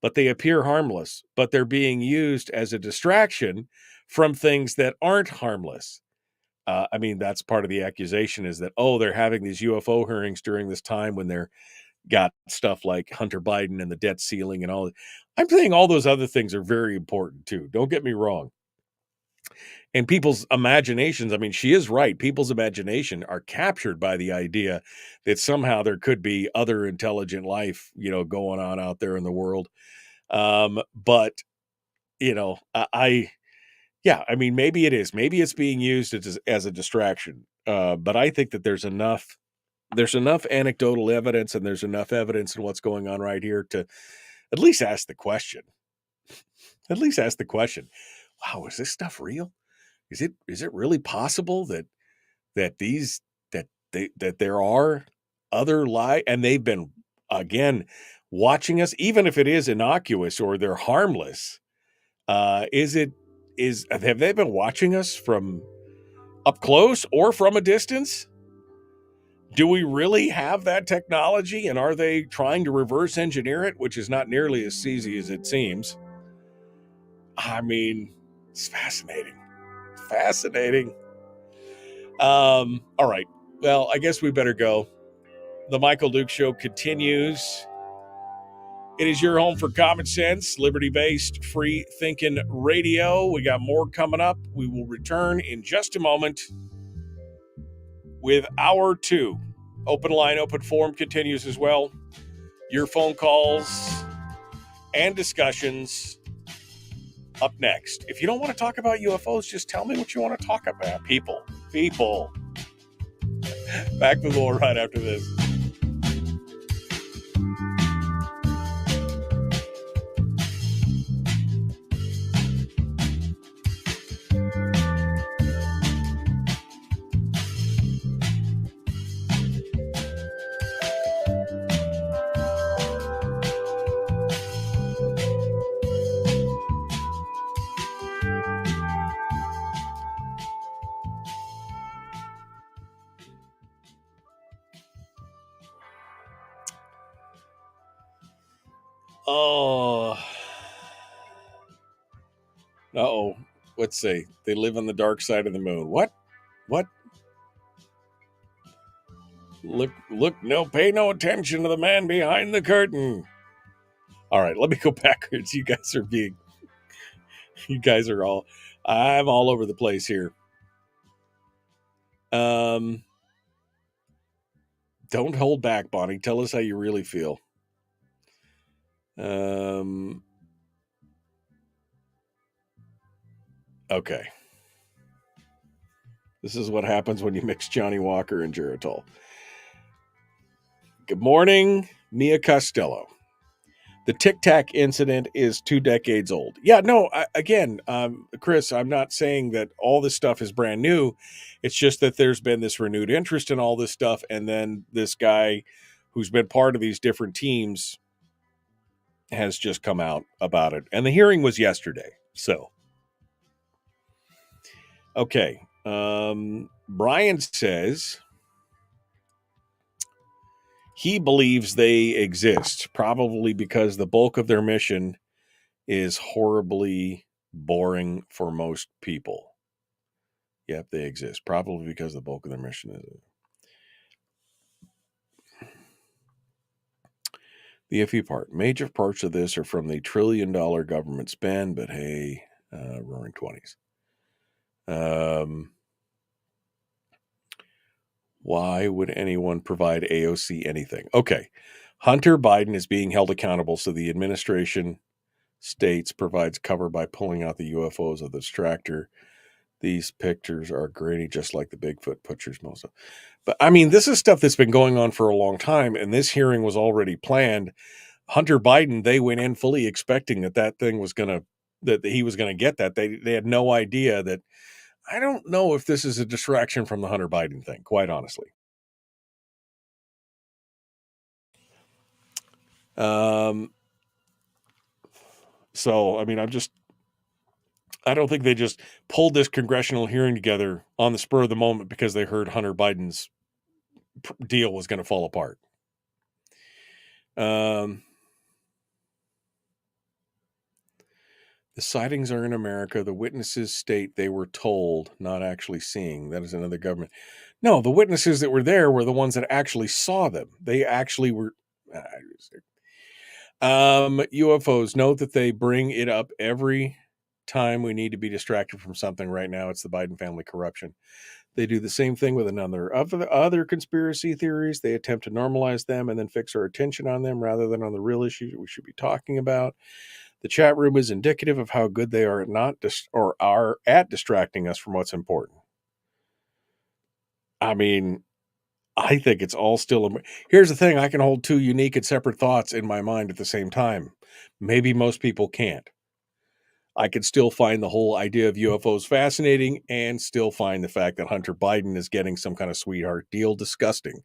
but they appear harmless, but they're being used as a distraction from things that aren't harmless. I mean, that's part of the accusation is that, they're having these UFO hearings during this time when they're got stuff like Hunter Biden and the debt ceiling and all. I'm saying all those other things are very important too. Don't get me wrong. And people's imaginations, I mean, she is right. People's imagination are captured by the idea that somehow there could be other intelligent life, going on out there in the world. But, I mean, maybe it is. Maybe it's being used as a distraction. But I think that there's enough anecdotal evidence and there's enough evidence in what's going on right here to at least ask the question. Wow, is this stuff real? Is it really possible that there are other life and they've been again watching us, even if it is innocuous or they're harmless? Have they been watching us from up close or from a distance? Do we really have that technology, and are they trying to reverse engineer it, which is not nearly as easy as it seems? I mean, it's fascinating. All right. Well, I guess we better go. The Michael Duke Show continues. It is your home for common sense, liberty-based, free-thinking radio. We got more coming up. We will return in just a moment with Hour 2. Open line, open forum continues as well. Your phone calls and discussions up next. If you don't want to talk about UFOs, just tell me what you want to talk about. People. Back with more right after this. Let's see. They live on the dark side of the moon. What? Look, no, pay no attention to the man behind the curtain. All right, let me go backwards. I'm all over the place here. Don't hold back, Bonnie. Tell us how you really feel. Okay. This is what happens when you mix Johnny Walker and Geritol. Good morning, Mia Costello. The Tic Tac incident is 2 decades old. Yeah, no, Chris, I'm not saying that all this stuff is brand new. It's just that there's been this renewed interest in all this stuff. And then this guy who's been part of these different teams has just come out about it. And the hearing was yesterday. So, okay. Brian says he believes they exist, probably because the bulk of their mission is horribly boring for most people. Yep, they exist. Probably because the bulk of their mission is. The iffy part. Major parts of this are from the $1 trillion government spend, but hey, roaring 20s. Why would anyone provide AOC anything? Okay. Hunter Biden is being held accountable, so the administration states provides cover by pulling out the UFOs of the distractor. These pictures are grainy, just like the Bigfoot pictures most of. But I mean, this is stuff that's been going on for a long time, and this hearing was already planned. Hunter Biden, they went in fully expecting that thing was going to, that he was going to get that. They had no idea that. I don't know if this is a distraction from the Hunter Biden thing, quite honestly. So, I mean, I don't think they just pulled this congressional hearing together on the spur of the moment because they heard Hunter Biden's deal was going to fall apart. The sightings are in America. The witnesses state they were told, not actually seeing. That is another government. No, the witnesses that were there were the ones that actually saw them. They actually were. UFOs, note that they bring it up every time we need to be distracted from something. Right now, it's the Biden family corruption. They do the same thing with another of the other conspiracy theories. They attempt to normalize them and then fix our attention on them rather than on the real issues we should be talking about. The chat room is indicative of how good they are at distracting us from what's important. I mean, I think it's all still. Here's the thing: I can hold two unique and separate thoughts in my mind at the same time. Maybe most people can't. I could still find the whole idea of UFOs fascinating and still find the fact that Hunter Biden is getting some kind of sweetheart deal disgusting.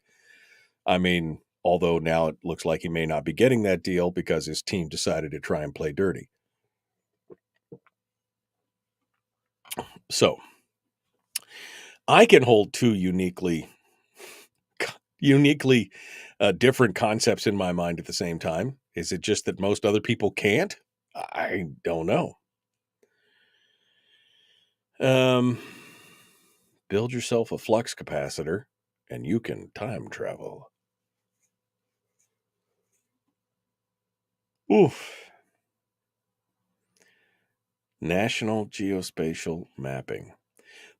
I mean, although now it looks like he may not be getting that deal because his team decided to try and play dirty. So I can hold two uniquely different concepts in my mind at the same time. Is it just that most other people can't? I don't know. Build yourself a flux capacitor and you can time travel. Oof. National Geospatial Mapping.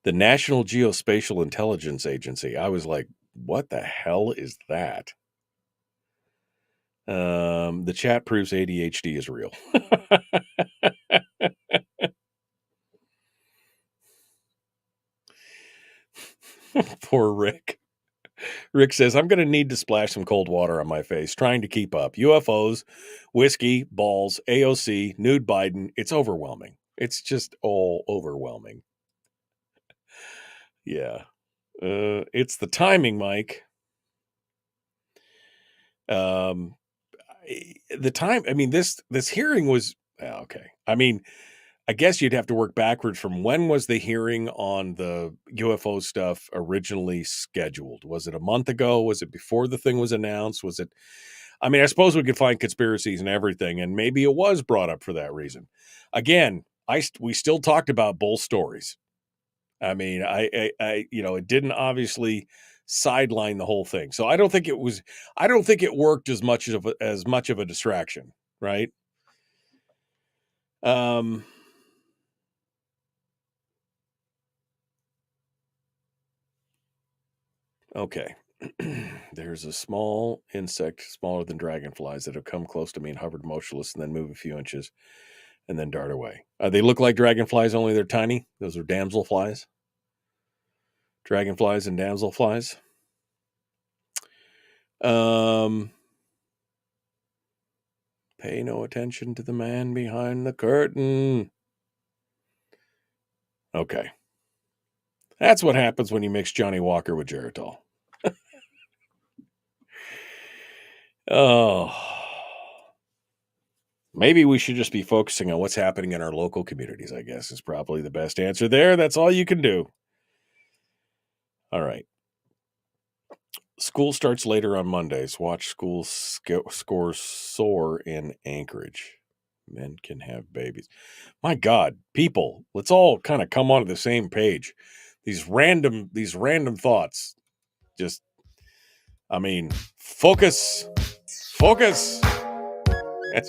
The National Geospatial Intelligence Agency. I was like, what the hell is that? The chat proves ADHD is real. Poor Rick. Rick says, I'm going to need to splash some cold water on my face, trying to keep up. UFOs, whiskey, balls, AOC, nude Biden. It's overwhelming. It's just all overwhelming. Yeah. It's the timing, Mike. The time, I mean, this hearing was, okay. I mean, I guess you'd have to work backwards from when was the hearing on the UFO stuff originally scheduled? Was it a month ago? Was it before the thing was announced? Was it, I mean, I suppose we could find conspiracies and everything, and maybe it was brought up for that reason. Again, we still talked about bull stories. I mean, I it didn't obviously sideline the whole thing. So I don't think it worked as much of a distraction, right? Okay. There's a small insect smaller than dragonflies that have come close to me and hovered motionless and then move a few inches and then dart away. They look like dragonflies, only they're tiny. Those are damselflies. Dragonflies and damselflies. Pay no attention to the man behind the curtain. Okay. That's what happens when you mix Johnny Walker with Geritol. Oh. Maybe we should just be focusing on what's happening in our local communities, I guess, is probably the best answer there. That's all you can do. All right. School starts later on Mondays. Watch school scores soar in Anchorage. Men can have babies. My God, people, let's all kind of come onto the same page. These random thoughts. Just, I mean, focus. That's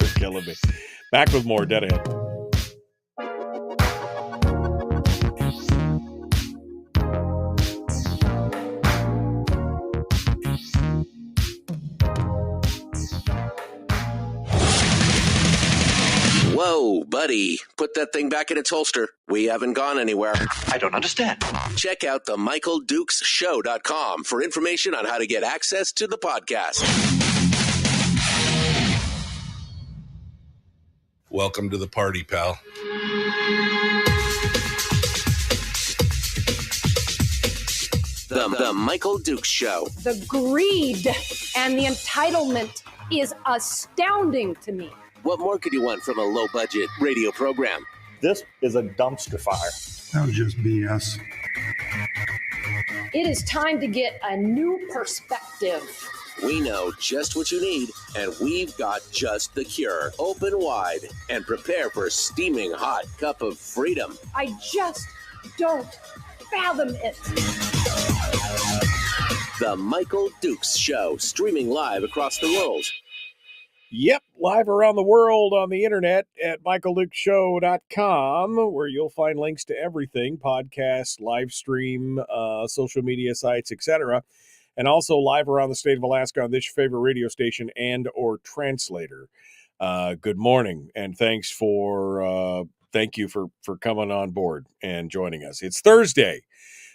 what's killing me. Back with more Dead Ahead. Whoa, buddy. Put that thing back in its holster. We haven't gone anywhere. I don't understand. Check out the MichaelDukesShow.com for information on how to get access to the podcast. Welcome to the party, pal. The Michael Dukes Show. The greed and the entitlement is astounding to me. What more could you want from a low-budget radio program? This is a dumpster fire. That was just BS. It is time to get a new perspective. We know just what you need, and we've got just the cure. Open wide and prepare for a steaming hot cup of freedom. I just don't fathom it. The Michael Dukes Show, streaming live across the world. Yep, live around the world on the internet at michaeldukeshow.com, where you'll find links to everything, podcasts, live stream, social media sites, etc. And also live around the state of Alaska on this your favorite radio station and or translator. Good morning, and thank you for coming on board and joining us. It's Thursday.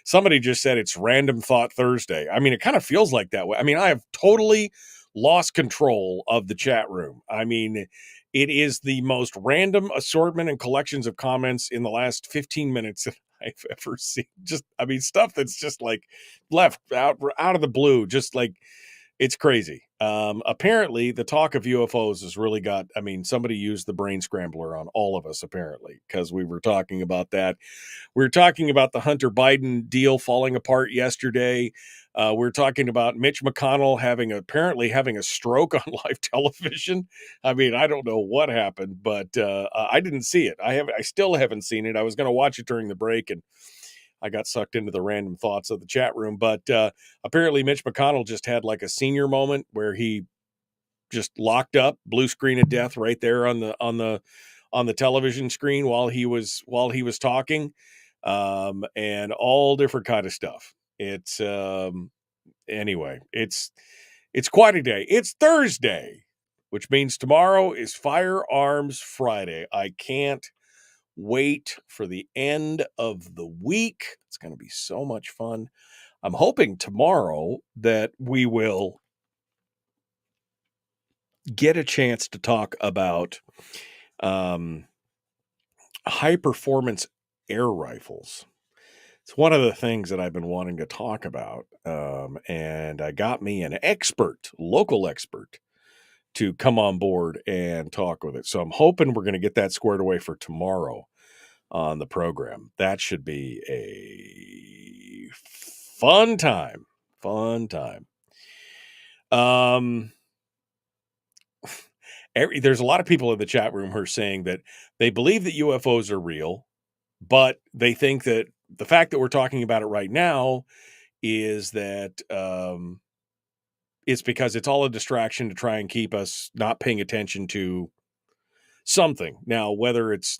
Somebody just said it's Random Thought Thursday. I mean, it kind of feels like that way. I mean, I have totally lost control of the chat room. I mean, it is the most random assortment and collections of comments in the last 15 minutes that I've ever seen. Just, I mean, stuff that's just like left out of the blue, just like it's crazy. Apparently the talk of UFOs has really got, I mean, somebody used the brain scrambler on all of us, apparently, because we were talking about that. We were talking about the Hunter Biden deal falling apart yesterday. We were talking about Mitch McConnell apparently having a stroke on live television. I mean, I don't know what happened, but I didn't see it. I still haven't seen it. I was going to watch it during the break, and I got sucked into the random thoughts of the chat room. But apparently Mitch McConnell just had like a senior moment where he just locked up, blue screen of death right there on the television screen while he was talking, and all different kind of stuff. It's anyway, it's quite a day. It's Thursday, which means tomorrow is Firearms Friday. I can't wait for the end of the week. It's going to be so much fun. I'm hoping tomorrow that we will get a chance to talk about high performance air rifles. It's one of the things that I've been wanting to talk about. And I got me an local expert, to come on board and talk with it. So I'm hoping we're going to get that squared away for tomorrow on the program. That should be a fun time. There's a lot of people in the chat room who are saying that they believe that UFOs are real, but they think that the fact that we're talking about it right now is that it's because it's all a distraction to try and keep us not paying attention to something. Now, whether it's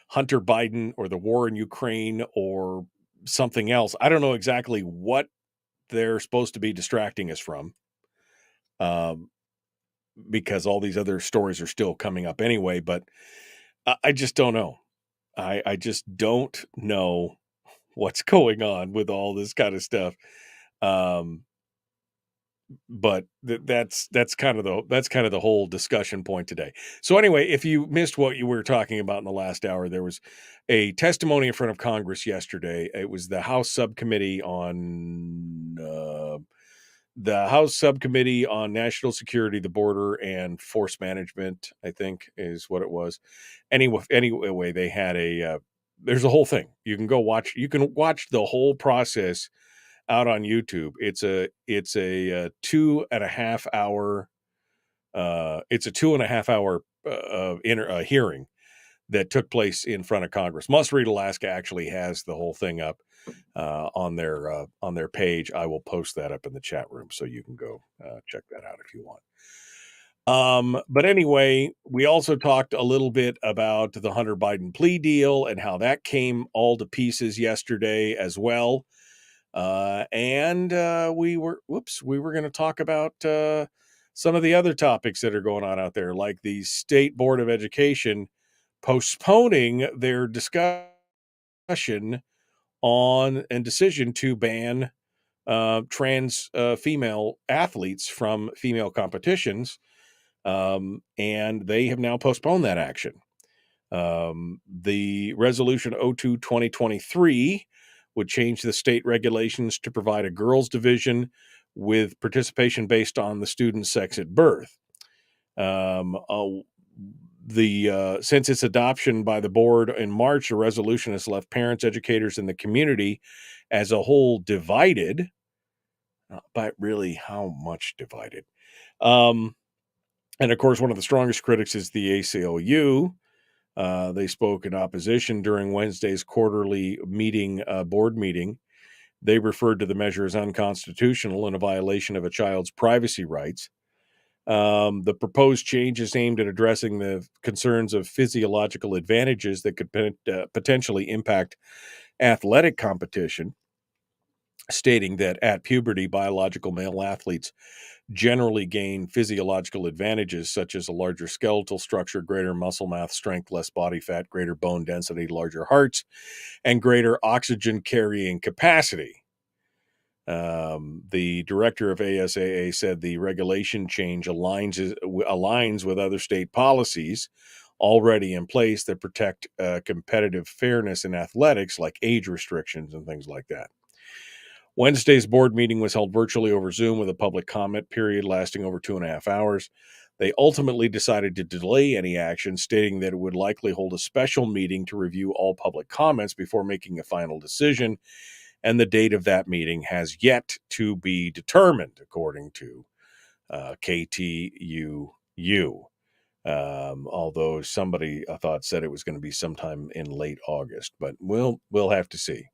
Hunter Biden or the war in Ukraine or something else, I don't know exactly what they're supposed to be distracting us from, because all these other stories are still coming up anyway, but I just don't know. I just don't know what's going on with all this kind of stuff. But that's kind of the whole discussion point today. So anyway, if you missed what you were talking about in the last hour, there was a testimony in front of Congress yesterday. It was the House subcommittee on National Security, the Border, and Force Management, I think is what it was. Anyway, they had there's a whole thing. You can watch the whole process out on YouTube. It's a 2.5 hour hearing that took place in front of Congress. Must Read Alaska actually has the whole thing up on their page. I will post that up in the chat room so you can go check that out if you want. But anyway, we also talked a little bit about the Hunter Biden plea deal and how that came all to pieces yesterday as well. And we were going to talk about some of the other topics that are going on out there, like the State Board of Education postponing their discussion on and decision to ban trans female athletes from female competitions. And they have now postponed that action. The resolution 02-2023 would change the state regulations to provide a girls division with participation based on the student's sex at birth. Since its adoption by the board in March, the resolution has left parents, educators, and the community as a whole divided. But really, how much divided? And of course, one of the strongest critics is the ACLU. They spoke in opposition during Wednesday's quarterly board meeting. They referred to the measure as unconstitutional and a violation of a child's privacy rights. The proposed change is aimed at addressing the concerns of physiological advantages that could potentially impact athletic competition, stating that at puberty, biological male athletes generally gain physiological advantages such as a larger skeletal structure, greater muscle mass, strength, less body fat, greater bone density, larger hearts, and greater oxygen carrying capacity. The director of ASAA said the regulation change aligns with other state policies already in place that protect competitive fairness in athletics, like age restrictions and things like that. Wednesday's board meeting was held virtually over Zoom with a public comment period lasting over 2.5 hours. They ultimately decided to delay any action, stating that it would likely hold a special meeting to review all public comments before making a final decision, and the date of that meeting has yet to be determined, according to KTUU. Although somebody, I thought, said it was going to be sometime in late August, but we'll have to see.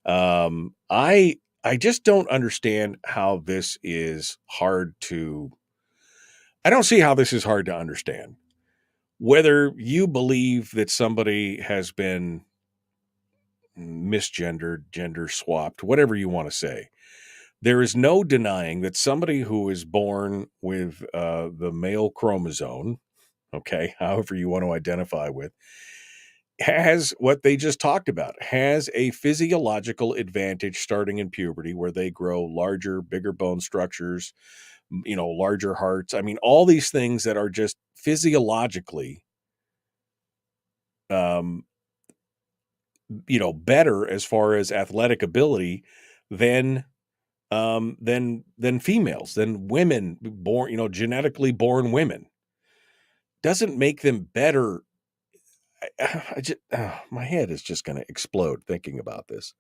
I just don't understand how this is hard to. I don't see how this is hard to understand. Whether you believe that somebody has been misgendered, gender swapped, whatever you want to say, there is no denying that somebody who is born with the male chromosome, okay, however you want to identify with, has what they just talked about, has a physiological advantage starting in puberty where they grow larger, bigger bone structures, larger hearts. I mean, all these things that are just physiologically, better as far as athletic ability than females, than women born, genetically born women. Doesn't make them better. My head is just going to explode thinking about this.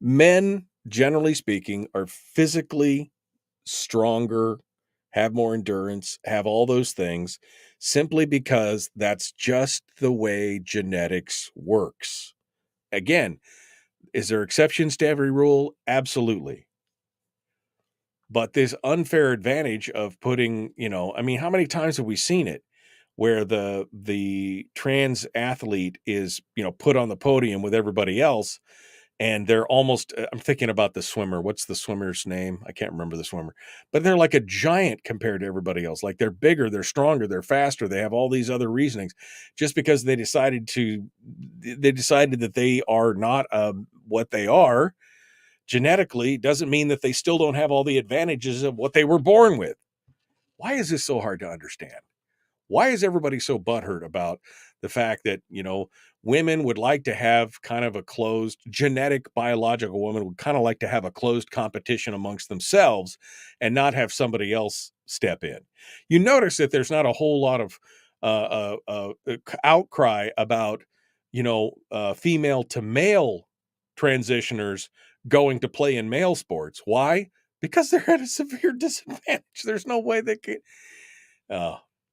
Men, generally speaking, are physically stronger, have more endurance, have all those things, simply because that's just the way genetics works. Again, is there exceptions to every rule? Absolutely. But this unfair advantage of putting, how many times have we seen it where the trans athlete is, put on the podium with everybody else, and they're almost, I'm thinking about the swimmer. What's the swimmer's name? I can't remember the swimmer, but they're like a giant compared to everybody else. Like, they're bigger, they're stronger, they're faster. They have all these other reasonings just because they decided that they are not what they are genetically doesn't mean that they still don't have all the advantages of what they were born with. Why is this so hard to understand? Why is everybody so butthurt about the fact that, women would like to have kind of a closed, genetic, biological women would kind of like to have a closed competition amongst themselves and not have somebody else step in? You notice that there's not a whole lot of outcry about, female to male transitioners going to play in male sports. Why? Because they're at a severe disadvantage. There's no way they can.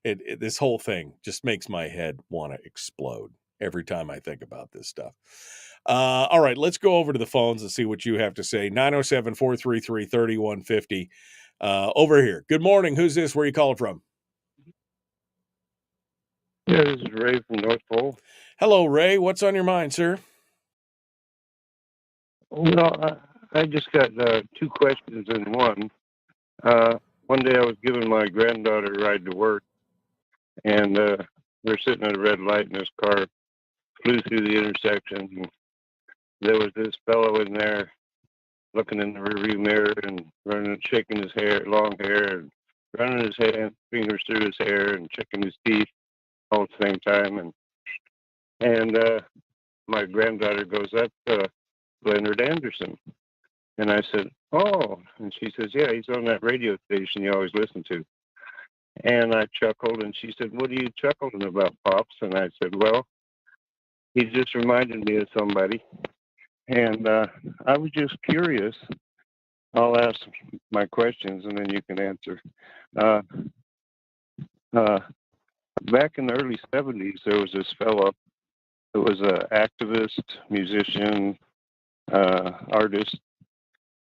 This whole thing just makes my head want to explode every time I think about this stuff. All right, let's go over to the phones and see what you have to say. 907-433-3150. Over here. Good morning. Who's this? Where are you calling from? Yeah, this is Ray from North Pole. Hello, Ray. What's on your mind, sir? Well, I just got two questions in one. One day I was giving my granddaughter a ride to work, and we're sitting at a red light, and this car flew through the intersection. And there was this fellow in there looking in the rearview mirror and shaking his hair, long hair, and running his fingers through his hair and checking his teeth all at the same time. And my granddaughter goes, "That's Leonard Anderson." And I said, "Oh," and she says, "Yeah, he's on that radio station you always listen to." And I chuckled, and she said, "What are you chuckling about, Pops?" And I said, "Well, he just reminded me of somebody." And I was just curious. I'll ask my questions, and then you can answer. Back in the early 70s, there was this fellow who was an activist, musician, artist,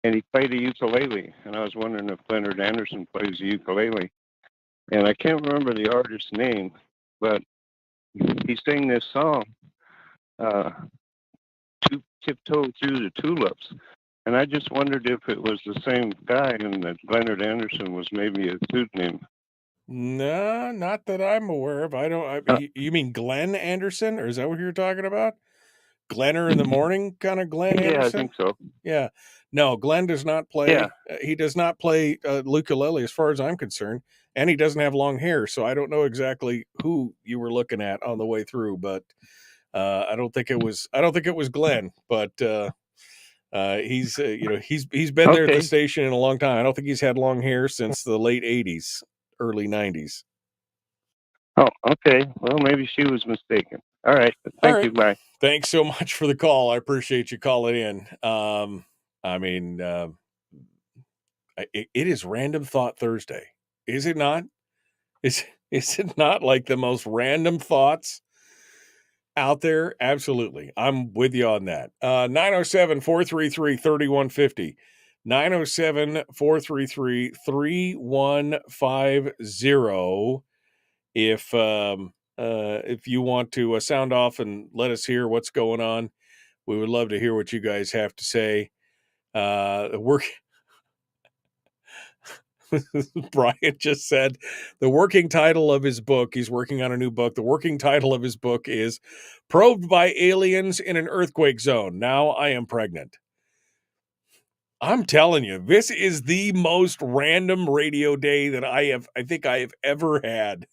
and he played a ukulele. And I was wondering if Leonard Anderson plays a ukulele. And I can't remember the artist's name, but he sang this song, Tiptoe Through the Tulips. And I just wondered if it was the same guy and that Leonard Anderson was maybe a pseudonym. No, not that I'm aware of. You mean Glenn Anderson, or is that what you're talking about? Glenner in the morning kind of Glenn Anderson? Yeah, I think so. Yeah. No, Glenn does not play. Yeah. He does not play ukulele as far as I'm concerned. And he doesn't have long hair. So I don't know exactly who you were looking at on the way through, but I don't think it was Glenn, but he's been there at the station in a long time. I don't think he's had long hair since the late 80s, early 90s. Oh, okay. Well, maybe she was mistaken. All right. Thank you. Bye. Thanks so much for the call. I appreciate you calling in. It is Random Thought Thursday. Is it not? Is it not like the most random thoughts out there? Absolutely. I'm with you on that. 907-433-3150. 907-433-3150. If you want to sound off and let us hear what's going on, we would love to hear what you guys have to say. Brian just said the working title of his book, he's working on a new book. The working title of his book is Probed by Aliens in an Earthquake Zone. Now I am pregnant. I'm telling you, this is the most random radio day that I think I have ever had.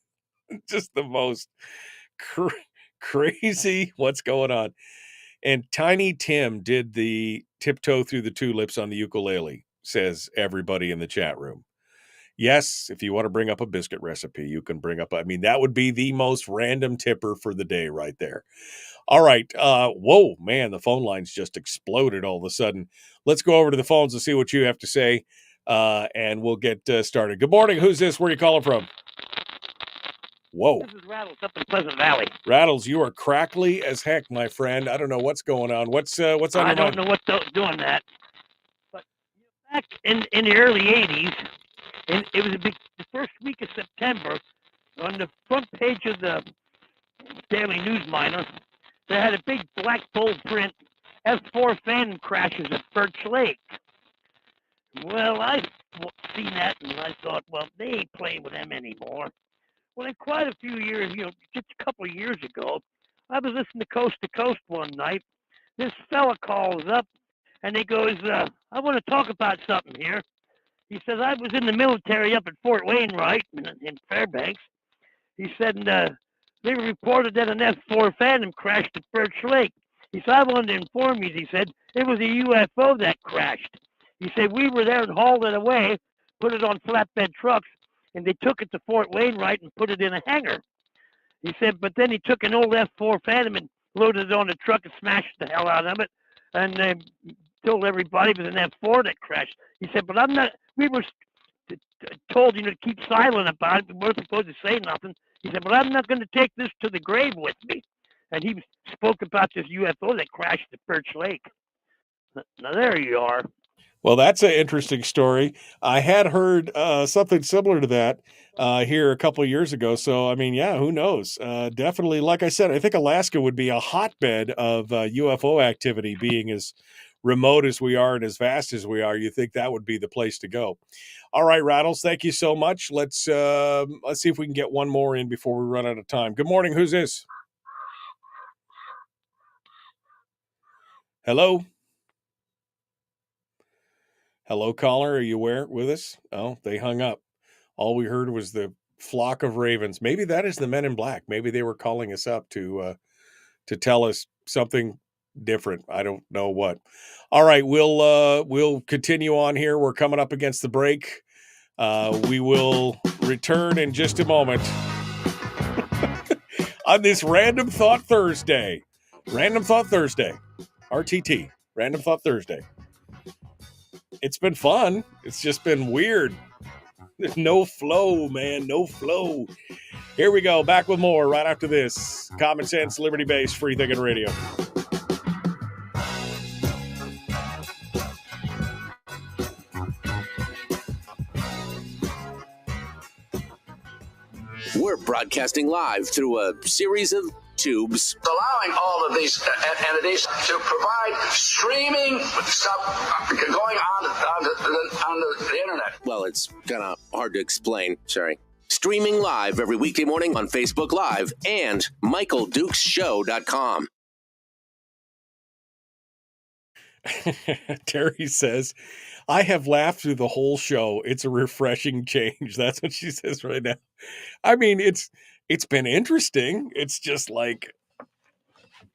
Just the most crazy what's going on. And Tiny Tim did the Tiptoe Through the Tulips on the ukulele, says everybody in the chat room. Yes, if you want to bring up a biscuit recipe, you can bring up, that would be the most random tipper for the day right there. All right. Whoa, man, the phone lines just exploded all of a sudden. Let's go over to the phones and see what you have to say, and we'll get started. Good morning. Who's this? Where are you calling from? Whoa. This is Rattles up in Pleasant Valley. Rattles, you are crackly as heck, my friend. I don't know what's going on. What's on your mind? I don't know what's doing that. But back in the early 80s, and it was the first week of September, on the front page of the Daily News Miner, they had a big black bold print, F4 Phantom crashes at Birch Lake. Well, I seen that, and I thought, well, they ain't playing with them anymore. Well, in quite a few years, just a couple of years ago, I was listening to Coast one night. This fella calls up, and he goes, I want to talk about something here. He says, I was in the military up at Fort Wainwright in Fairbanks. He said, they reported that an F4 Phantom crashed at Birch Lake. He said, I wanted to inform you, he said, it was a UFO that crashed. He said, we were there and hauled it away, put it on flatbed trucks, and they took it to Fort Wainwright and put it in a hangar. He said, but then he took an old F4 Phantom and loaded it on the truck and smashed the hell out of it, and told everybody it was an F4 that crashed. He said, but we were told to keep silent about it. We weren't supposed to say nothing. He said, "But I'm not going to take this to the grave with me." And he spoke about this UFO that crashed at Birch Lake. Now there you are. Well, that's an interesting story. I had heard something similar to that here a couple of years ago. So, I mean, yeah, who knows? Definitely, like I said, I think Alaska would be a hotbed of UFO activity, being as remote as we are and as vast as we are. You think that would be the place to go? All right, Rattles, thank you so much. Let's see if we can get one more in before we run out of time. Good morning. Who's this? Hello. Hello, caller. Are you with us? Oh, they hung up. All we heard was the flock of ravens. Maybe that is the Men in Black. Maybe they were calling us up to tell us something different. I don't know what. All right, we'll continue on here. We're coming up against the break. We will return in just a moment on this Random Thought Thursday. Random Thought Thursday. RTT. Random Thought Thursday. It's been fun. It's just been weird. There's no flow, man. No flow. Here we go. Back with more right after this. Common sense, liberty-based, free thinking radio. We're broadcasting live through a series of tubes, allowing all of these entities to provide streaming stuff going on the internet. Well, it's kind of hard to explain. Sorry. Streaming live every weekday morning on Facebook Live and MichaelDukesShow.com. Terry says, I have laughed through the whole show. It's a refreshing change. That's what she says right now. I mean, it's been interesting. It's just like,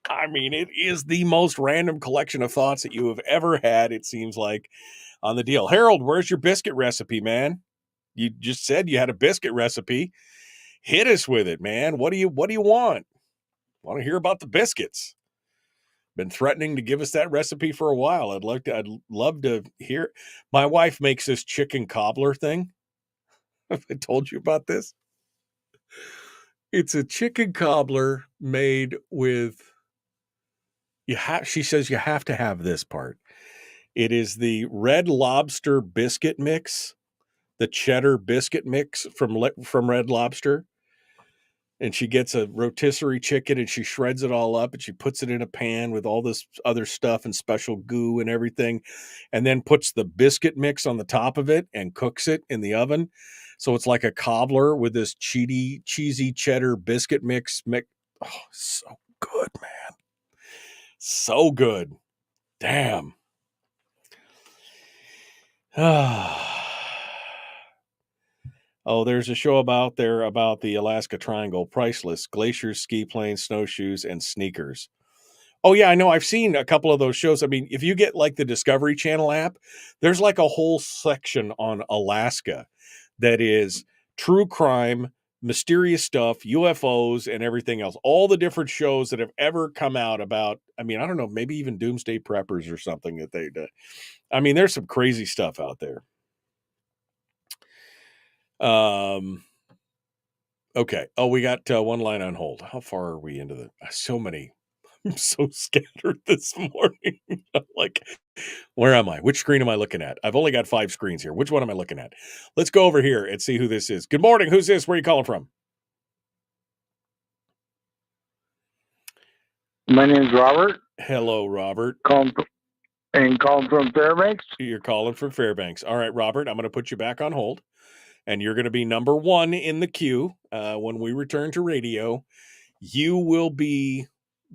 I mean, it is the most random collection of thoughts that you have ever had, it seems like, on the deal. Harold, where's your biscuit recipe, man? You just said you had a biscuit recipe. Hit us with it, man. What do you want? Want to hear about the biscuits? Been threatening to give us that recipe for a while. I'd love to hear. My wife makes this chicken cobbler thing. Have I told you about this? It's a chicken cobbler made with she says you have to have this part. It is the Red Lobster biscuit mix, the cheddar biscuit mix from Red Lobster. And she gets a rotisserie chicken and she shreds it all up and she puts it in a pan with all this other stuff and special goo and everything, and then puts the biscuit mix on the top of it and cooks it in the oven. So it's like a cobbler with this cheesy cheddar biscuit mix. Oh, so good, man. So good. Damn. Oh, there's a show about the Alaska Triangle. Priceless. Glaciers, ski planes, snowshoes, and sneakers. Oh, yeah, I know. I've seen a couple of those shows. I mean, if you get like the Discovery Channel app, there's like a whole section on Alaska that is true crime, mysterious stuff, UFOs, and everything else. All the different shows that have ever come out about, I mean, I don't know, maybe even Doomsday Preppers or something that they did. I mean, there's some crazy stuff out there. Okay. Oh, we got one line on hold. How far are we into so many? I'm so scattered this morning. I'm like, where am I? Which screen am I looking at? I've only got 5 screens here. Which one am I looking at? Let's go over here and see who this is. Good morning. Who's this? Where are you calling from? My name's Robert. Hello, Robert. Calling from Fairbanks. You're calling from Fairbanks. All right, Robert, I'm going to put you back on hold. And you're going to be number 1 in the queue when we return to radio. You will be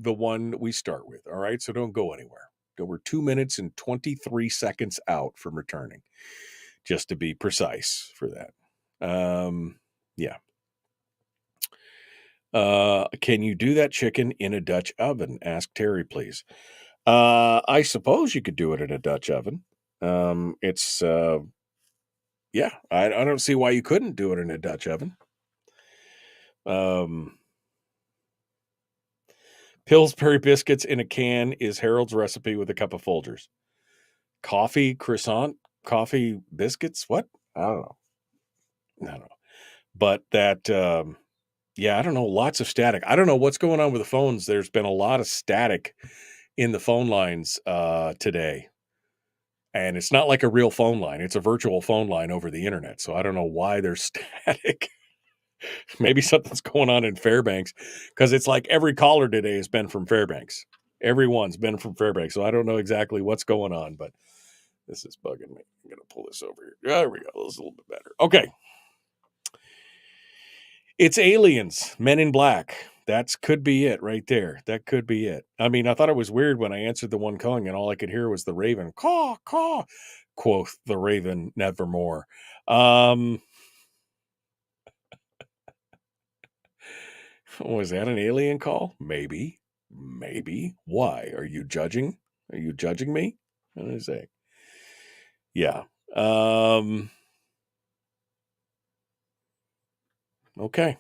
the one we start with. All right, so don't go anywhere. We're 2 minutes and 23 seconds out from returning, just to be precise for that. Yeah. Can you do that chicken in a Dutch oven? Ask Terry, please. I suppose you could do it in a Dutch oven. It's... Yeah, I don't see why you couldn't do it in a Dutch oven. Pillsbury biscuits in a can is Harold's recipe with a cup of Folgers. Coffee croissant, coffee biscuits. What? I don't know. No. But that, yeah, I don't know. Lots of static. I don't know what's going on with the phones. There's been a lot of static in the phone lines today. And it's not like a real phone line. It's a virtual phone line over the internet. So I don't know why there's static. Maybe something's going on in Fairbanks, because it's like every caller today has been from Fairbanks. Everyone's been from Fairbanks. So I don't know exactly what's going on, but this is bugging me. I'm going to pull this over here. There we go. This is a little bit better. Okay. It's aliens, Men in Black. That could be it right there. That could be it. I mean, I thought it was weird when I answered the one calling and all I could hear was the raven. Caw, caw, quoth the raven nevermore. Was that an alien call? Maybe. Maybe. Why? Are you judging? Are you judging me? What did I say? Yeah. Okay.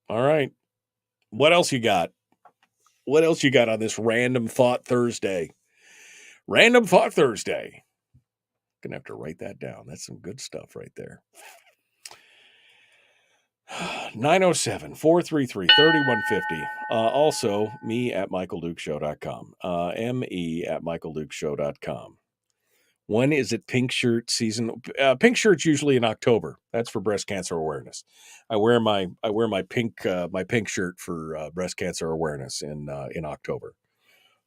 All right. What else you got? What else you got on this Random Thought Thursday? Random Thought Thursday. Gonna have to write that down. That's some good stuff right there. 907-433-3150. Also, me at michaeldukeshow.com. me at michaeldukeshow.com. When is it pink shirt season? Pink shirt's usually in October. That's for breast cancer awareness. I wear my pink shirt for breast cancer awareness in October.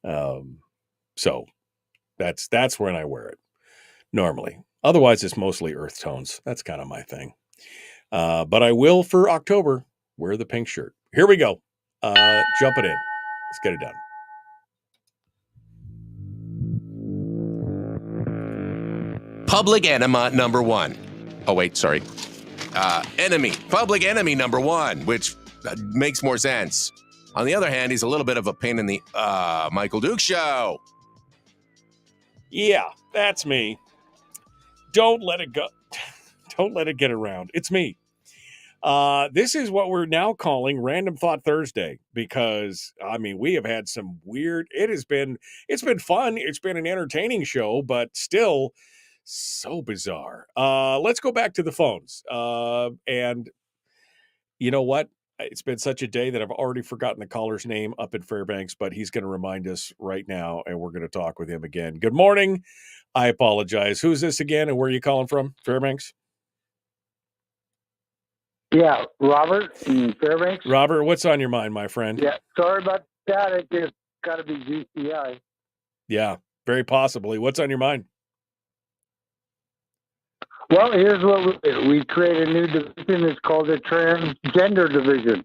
So that's when I wear it normally. Otherwise, it's mostly earth tones. That's kind of my thing. But I will for October wear the pink shirt. Here we go. Jump it in. Let's get it done. Public enema number one. Oh, wait, sorry. Enemy. Public enemy number one, which makes more sense. On the other hand, he's a little bit of a pain in the Michael Duke Show. Yeah, that's me. Don't let it go. Don't let it get around. It's me. This is what we're now calling Random Thought Thursday, because I mean, we have had some weird, it's been fun. It's been an entertaining show, but still so bizarre. Let's go back to the phones. And you know what? It's been such a day that I've already forgotten the caller's name up in Fairbanks, but he's going to remind us right now, and we're going to talk with him again. Good morning. I apologize. Who's this again, and where are you calling from? Fairbanks? Yeah, Robert in Fairbanks. Robert, what's on your mind, my friend? Yeah, sorry about that. It just got to be GCI. Yeah, very possibly. What's on your mind? Well, here's what we did. We created a new division. It's called the Transgender Division.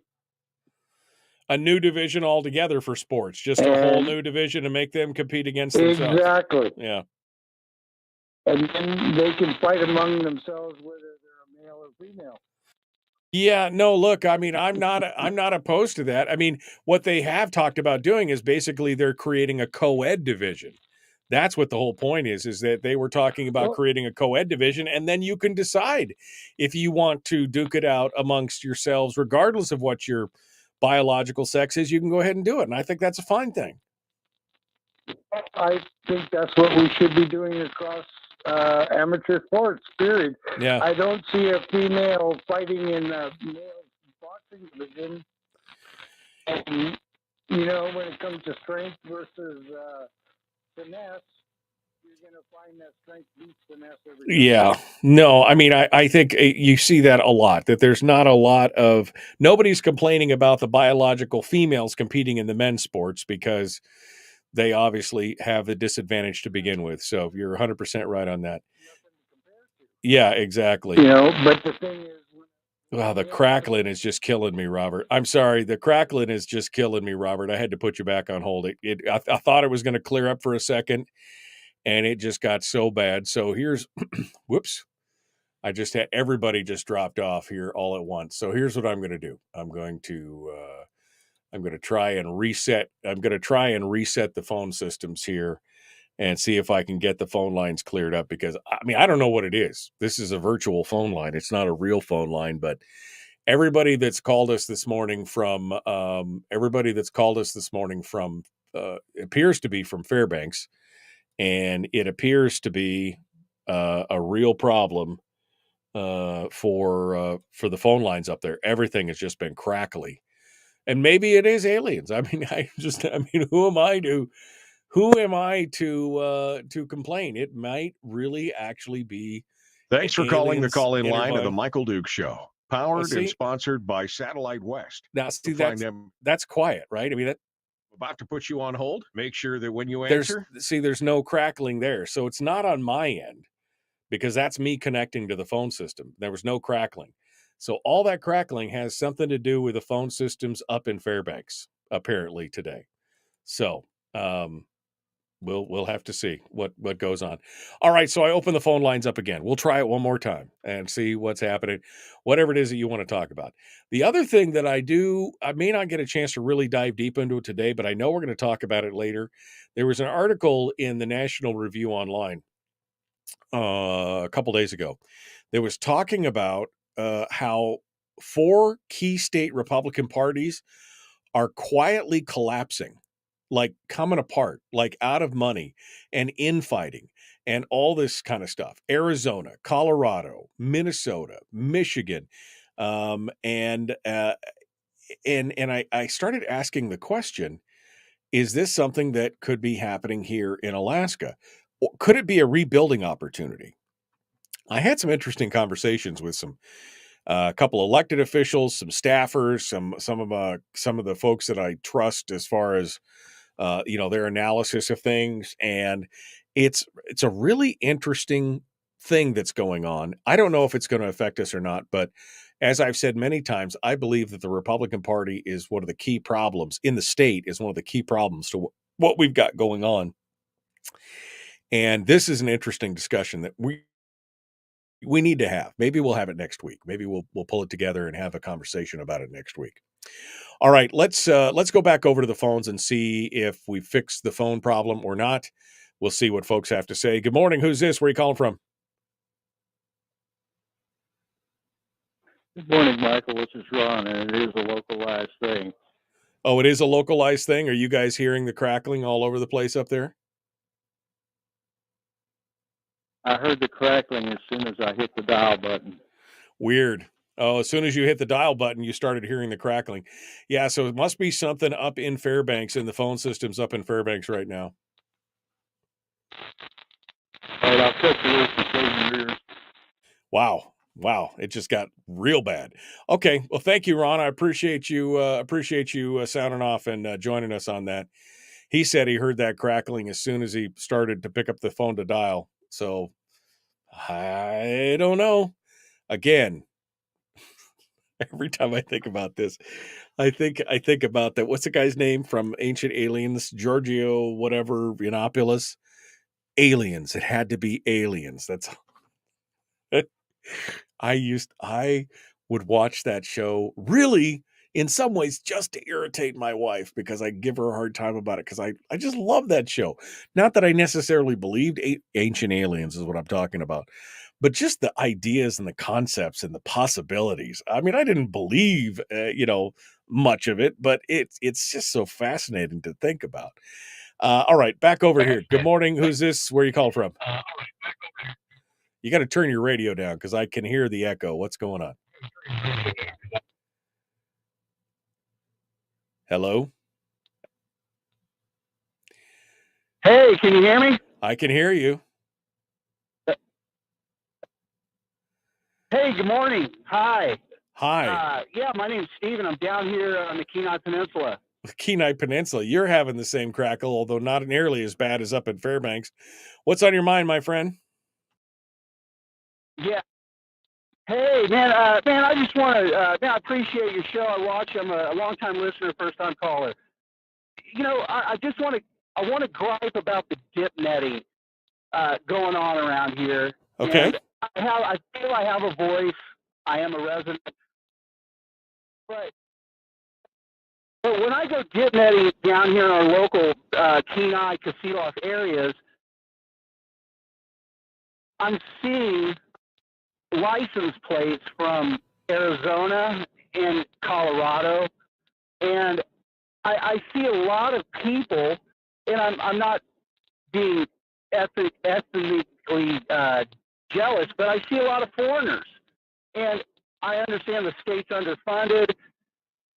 A new division altogether for sports. Just a whole new division to make them compete against themselves. Exactly. Yeah. And then they can fight among themselves whether they're a male or female. Yeah, no, look, I mean, I'm not opposed to that. I mean, what they have talked about doing is basically they're creating a co-ed division. That's what the whole point is that they were talking about creating a co-ed division, and then you can decide if you want to duke it out amongst yourselves, regardless of what your biological sex is. You can go ahead and do it, and I think that's a fine thing. I think that's what we should be doing across amateur sports, period. Yeah. I don't see a female fighting in a male boxing division. And, you know, when it comes to strength versus finesse, you're going to find that strength beats finesse every time. Yeah. No, I mean, I think you see that a lot, that there's not a lot of, nobody's complaining about the biological females competing in the men's sports because they obviously have the disadvantage to begin with. So you're 100% right on that. Yeah, exactly. You know, but the thing is, wow, the crackling is just killing me, Robert. I'm sorry. The crackling is just killing me, Robert. I had to put you back on hold. I thought it was going to clear up for a second, and it just got so bad. So here's, whoops. I just had, everybody just dropped off here all at once. So here's what I'm going to do. I'm going to try and reset. I'm going to try and reset the phone systems here and see if I can get the phone lines cleared up, because I mean, I don't know what it is. This is a virtual phone line. It's not a real phone line, but everybody that's called us this morning from, appears to be from Fairbanks, and it appears to be a real problem for the phone lines up there. Everything has just been crackly, and maybe it is aliens. I mean, who am I to complain? It might really actually be. Thanks for calling the call-in line of the intertwined. Michael Duke Show, powered and see- sponsored by Satellite West. Now, see, You'll find them that's quiet, right? I mean, about to put you on hold. Make sure that when you there's answer, there's no crackling there, so it's not on my end because that's me connecting to the phone system. There was no crackling, so all that crackling has something to do with the phone systems up in Fairbanks apparently today. So we'll have to see what goes on. All right, so I open the phone lines up again. We'll try it one more time and see what's happening, whatever it is that you want to talk about. The other thing that I may not get a chance to really dive deep into it today, but I know we're going to talk about it later. There was an article in the National Review Online a couple days ago that was talking about how 4 key state Republican parties are quietly collapsing, like coming apart, like out of money and infighting and all this kind of stuff. Arizona, Colorado, Minnesota, Michigan, and I started asking the question: is this something that could be happening here in Alaska? Or could it be a rebuilding opportunity? I had some interesting conversations with a couple elected officials, some staffers, some of the folks that I trust as far as their analysis of things, and it's a really interesting thing that's going on. I don't know if it's going to affect us or not, but as I've said many times, I believe that the Republican Party is one of the key problems in the state, is one of the key problems to what we've got going on. And this is an interesting discussion that we need to have. Maybe we'll have it next week. Maybe we'll pull it together and have a conversation about it next week. All right, let's go back over to the phones and see if we fixed the phone problem or not. We'll see what folks have to say. Good morning. Who's this? Where are you calling from? Good morning, Michael. This is Ron, and it is a localized thing. Oh, it is a localized thing? Are you guys hearing the crackling all over the place up there? I heard the crackling as soon as I hit the dial button. Weird. Oh, as soon as you hit the dial button, you started hearing the crackling. Yeah, so it must be something up in Fairbanks, in the phone systems up in Fairbanks right now. All right, I'll cut the roof and save your ears. Wow. It just got real bad. Okay. Well, thank you, Ron. I appreciate you sounding off and joining us on that. He said he heard that crackling as soon as he started to pick up the phone to dial. So I don't know. Again, every time I think about this, I think about that. What's the guy's name from Ancient Aliens? Giorgio, whatever, Yiannopoulos. Aliens. It had to be aliens. That's I would watch that show really in some ways just to irritate my wife because I give her a hard time about it because I just love that show. Not that I necessarily believed Ancient Aliens is what I'm talking about, but just the ideas and the concepts and the possibilities. I mean, I didn't believe, much of it, but it's just so fascinating to think about. All right, back over here. Good morning. Who's this? Where are you calling from? You got to turn your radio down because I can hear the echo. What's going on? Hello? Hey, can you hear me? I can hear you. Hey, good morning. Hi. Hi. Yeah, my name's Steven. I'm down here on the Kenai Peninsula. Kenai Peninsula. You're having the same crackle, although not nearly as bad as up in Fairbanks. What's on your mind, my friend? Yeah. Hey, man, I just want to, I appreciate your show. I watch. I'm a long-time listener, first-time caller. I want to gripe about the dip netting going on around here. Okay. And I feel I have a voice. I am a resident. But when I go dip netting down here in our local Kenai, Casitas areas, I'm seeing license plates from Arizona and Colorado, and I see a lot of people, and I'm not being ethnically jealous, but I see a lot of foreigners And I understand the state's underfunded,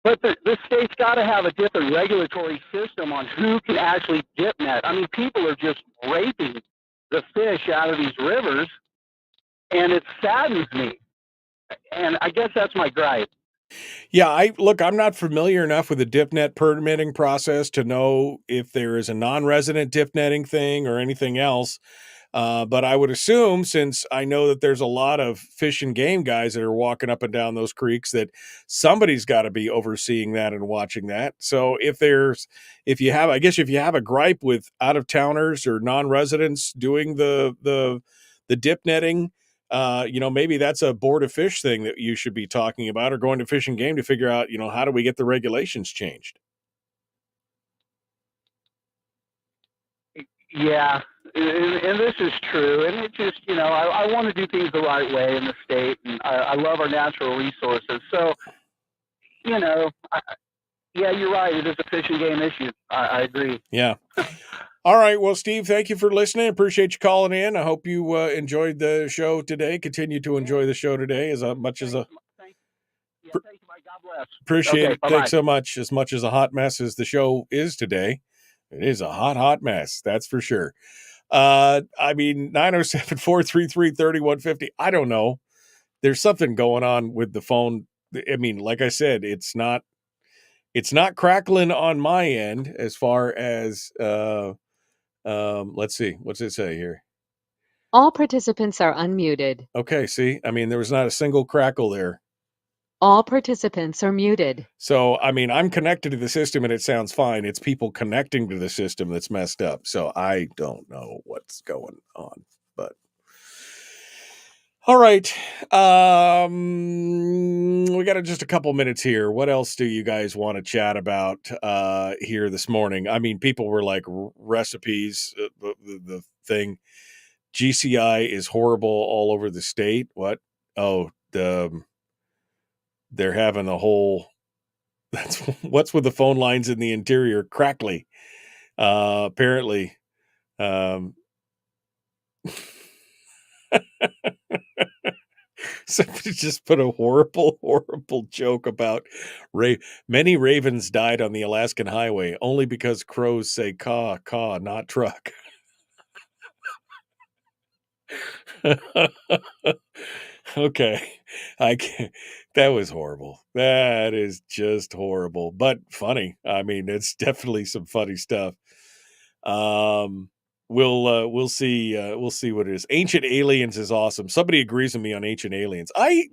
but the state's got to have a different regulatory system on who can actually dip net. I mean, people are just raping the fish out of these rivers, and it saddens me. And I guess that's my gripe. Yeah, I'm not familiar enough with the dip net permitting process to know if there is a non-resident dip netting thing or anything else. But I would assume, since I know that there's a lot of fish and game guys that are walking up and down those creeks, that somebody's got to be overseeing that and watching that. So if you have a gripe with out of towners or non-residents doing the dip netting, maybe that's a board of fish thing that you should be talking about, or going to Fish and Game to figure out, how do we get the regulations changed? Yeah, and this is true. And it just, I want to do things the right way in the state, and I love our natural resources. So, yeah, you're right. It is a fish and game issue. I agree. Yeah. All right. Well, Steve, thank you for listening. Appreciate you calling in. I hope you enjoyed the show today. Continue to enjoy the show today as much as a. Thank you, Mike. God bless. Appreciate Okay, it. bye-bye. Thanks so much. As much as a hot mess as the show is today, it is a hot mess. That's for sure. 907-433-3150. I don't know. There's something going on with the phone. I mean, like I said, it's not crackling on my end as far as, let's see. What's it say here? All participants are unmuted. Okay. See, I mean, there was not a single crackle there. All participants are muted. So, I mean, I'm connected to the system and it sounds fine. It's people connecting to the system that's messed up. So I don't know what's going on, but all right. We got just a couple minutes here. What else do you guys want to chat about here this morning? I mean, people were like recipes, the thing. GCI is horrible all over the state. What? Oh, they're having the whole, that's what's with the phone lines in the interior crackly. Apparently, somebody just put a horrible joke about many ravens died on the Alaskan highway only because crows say caw, caw, not truck. Okay. I can't, that was horrible. That is just horrible, but funny. I mean, it's definitely some funny stuff. We'll see what it is. Ancient Aliens is awesome. Somebody agrees with me on Ancient Aliens. I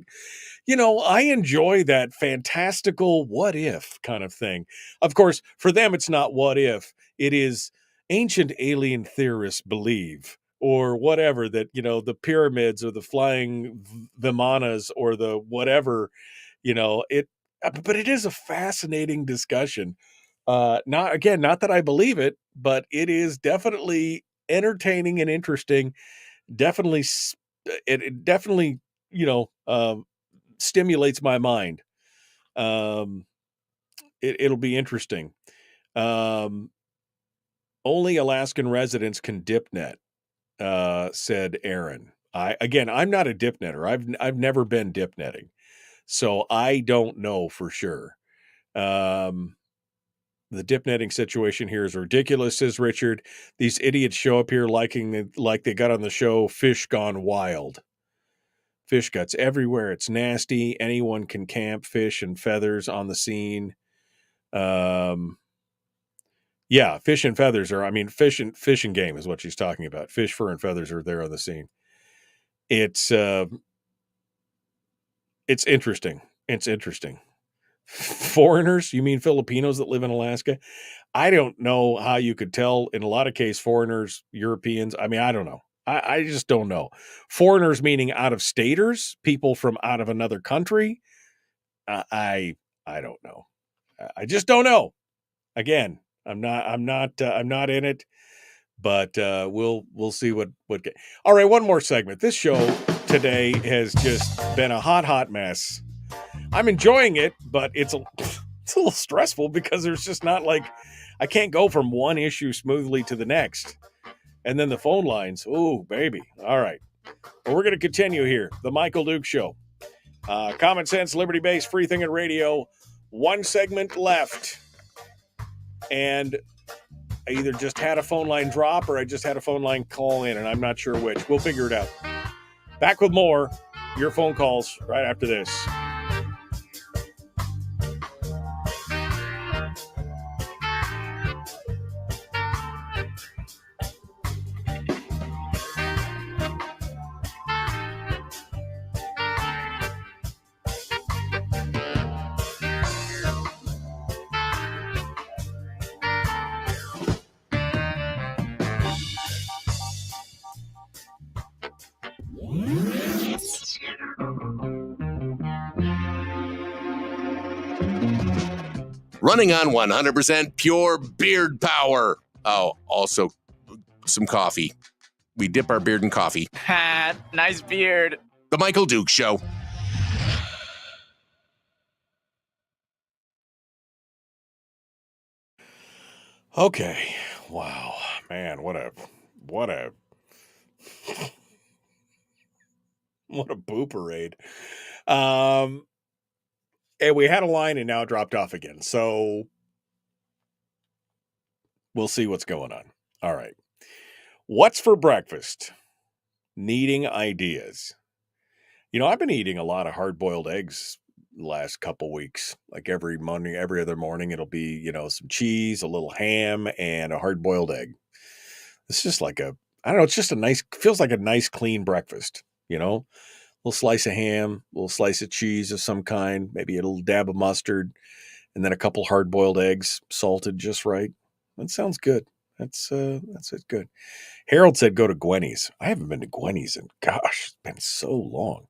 enjoy that fantastical what if kind of thing. Of course, for them it's not what if. It is ancient alien theorists believe, or whatever, that the pyramids or the flying vimanas or the whatever, it, but it is a fascinating discussion. Not that I believe it, but it is definitely entertaining and interesting. Definitely, it definitely, stimulates my mind. It'll be interesting. Only Alaskan residents can dip net, said Aaron. I'm not a dip netter. I've never been dip netting, so I don't know for sure. The dip netting situation here is ridiculous, says Richard. These idiots show up here like they got on the show Fish Gone Wild. Fish guts everywhere. It's nasty. Anyone can camp fish and feathers on the scene. Yeah, fish and feathers are, fish and game is what she's talking about. Fish, fur, and feathers are there on the scene. It's interesting. It's interesting. Foreigners? You mean Filipinos that live in Alaska? I don't know how you could tell. In a lot of cases, foreigners, Europeans. I don't know. I just don't know. Foreigners meaning out of staters, people from out of another country. I don't know. I just don't know. Again, I'm not in it, but we'll see what. All right, one more segment. This show today has just been a hot mess. I'm enjoying it, but it's a little stressful because there's just not I can't go from one issue smoothly to the next. And then the phone lines. Oh, baby. All right. Well, we're going to continue here. The Michael Duke Show. Common Sense, Liberty Based, Free Thinking Radio. One segment left. And I either just had a phone line drop or I just had a phone line call in, and I'm not sure which. We'll figure it out. Back with more your phone calls right after this. Running on 100% pure beard power. Oh, also some coffee. We dip our beard in coffee. Ha, nice beard. The Michael Duke Show. Okay. Wow. Man, what a what a boo parade. And we had a line and now it dropped off again. So we'll see what's going on. All right. What's for breakfast? Needing ideas. You know, I've been eating a lot of hard-boiled eggs the last couple weeks. Like every morning, every other morning, it'll be, you know, some cheese, a little ham, and a hard-boiled egg. It's just like I don't know, it's just feels like a nice, clean breakfast, you know? A little slice of ham, a little slice of cheese of some kind, maybe a little dab of mustard, and then a couple hard-boiled eggs, salted just right. That sounds good. That's it good. Harold said go to Gwenny's. I haven't been to Gwenny's in, gosh, it's been so long.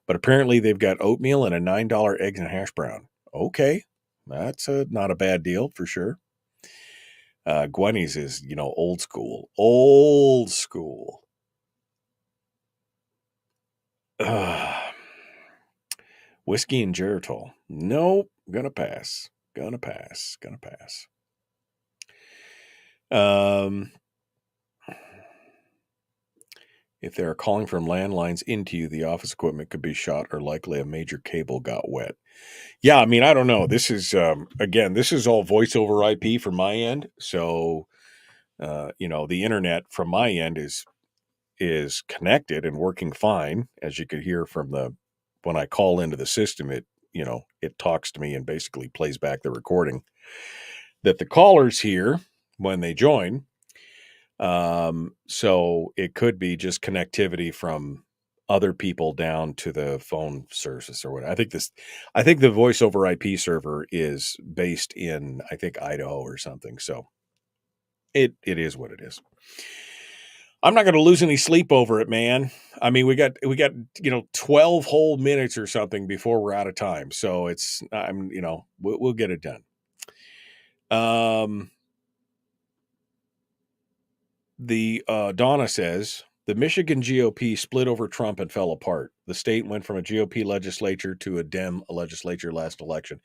But apparently they've got oatmeal and a $9 egg and hash brown. Okay, that's not a bad deal for sure. Gwenny's is, you know, old school. Old school. Whiskey and Geritol. Nope, gonna pass. If they are calling from landlines into you, the office equipment could be shot or likely a major cable got wet. Yeah, I mean, I don't know. This is, again, this is all voice over IP from my end. So, you know, the internet from my end is connected and working fine. As you could hear from when I call into the system, it, you know, it talks to me and basically plays back the recording that the callers hear when they join. So it could be just connectivity from other people down to the phone service or whatever. I think the voice over IP server is based in, I think, Idaho or something. So it is what it is. I'm not going to lose any sleep over it, man. I mean, we got, you know, 12 whole minutes or something before we're out of time. So you know, we'll get it done. Donna says the Michigan GOP split over Trump and fell apart. The state went from a GOP legislature to a Dem legislature last election.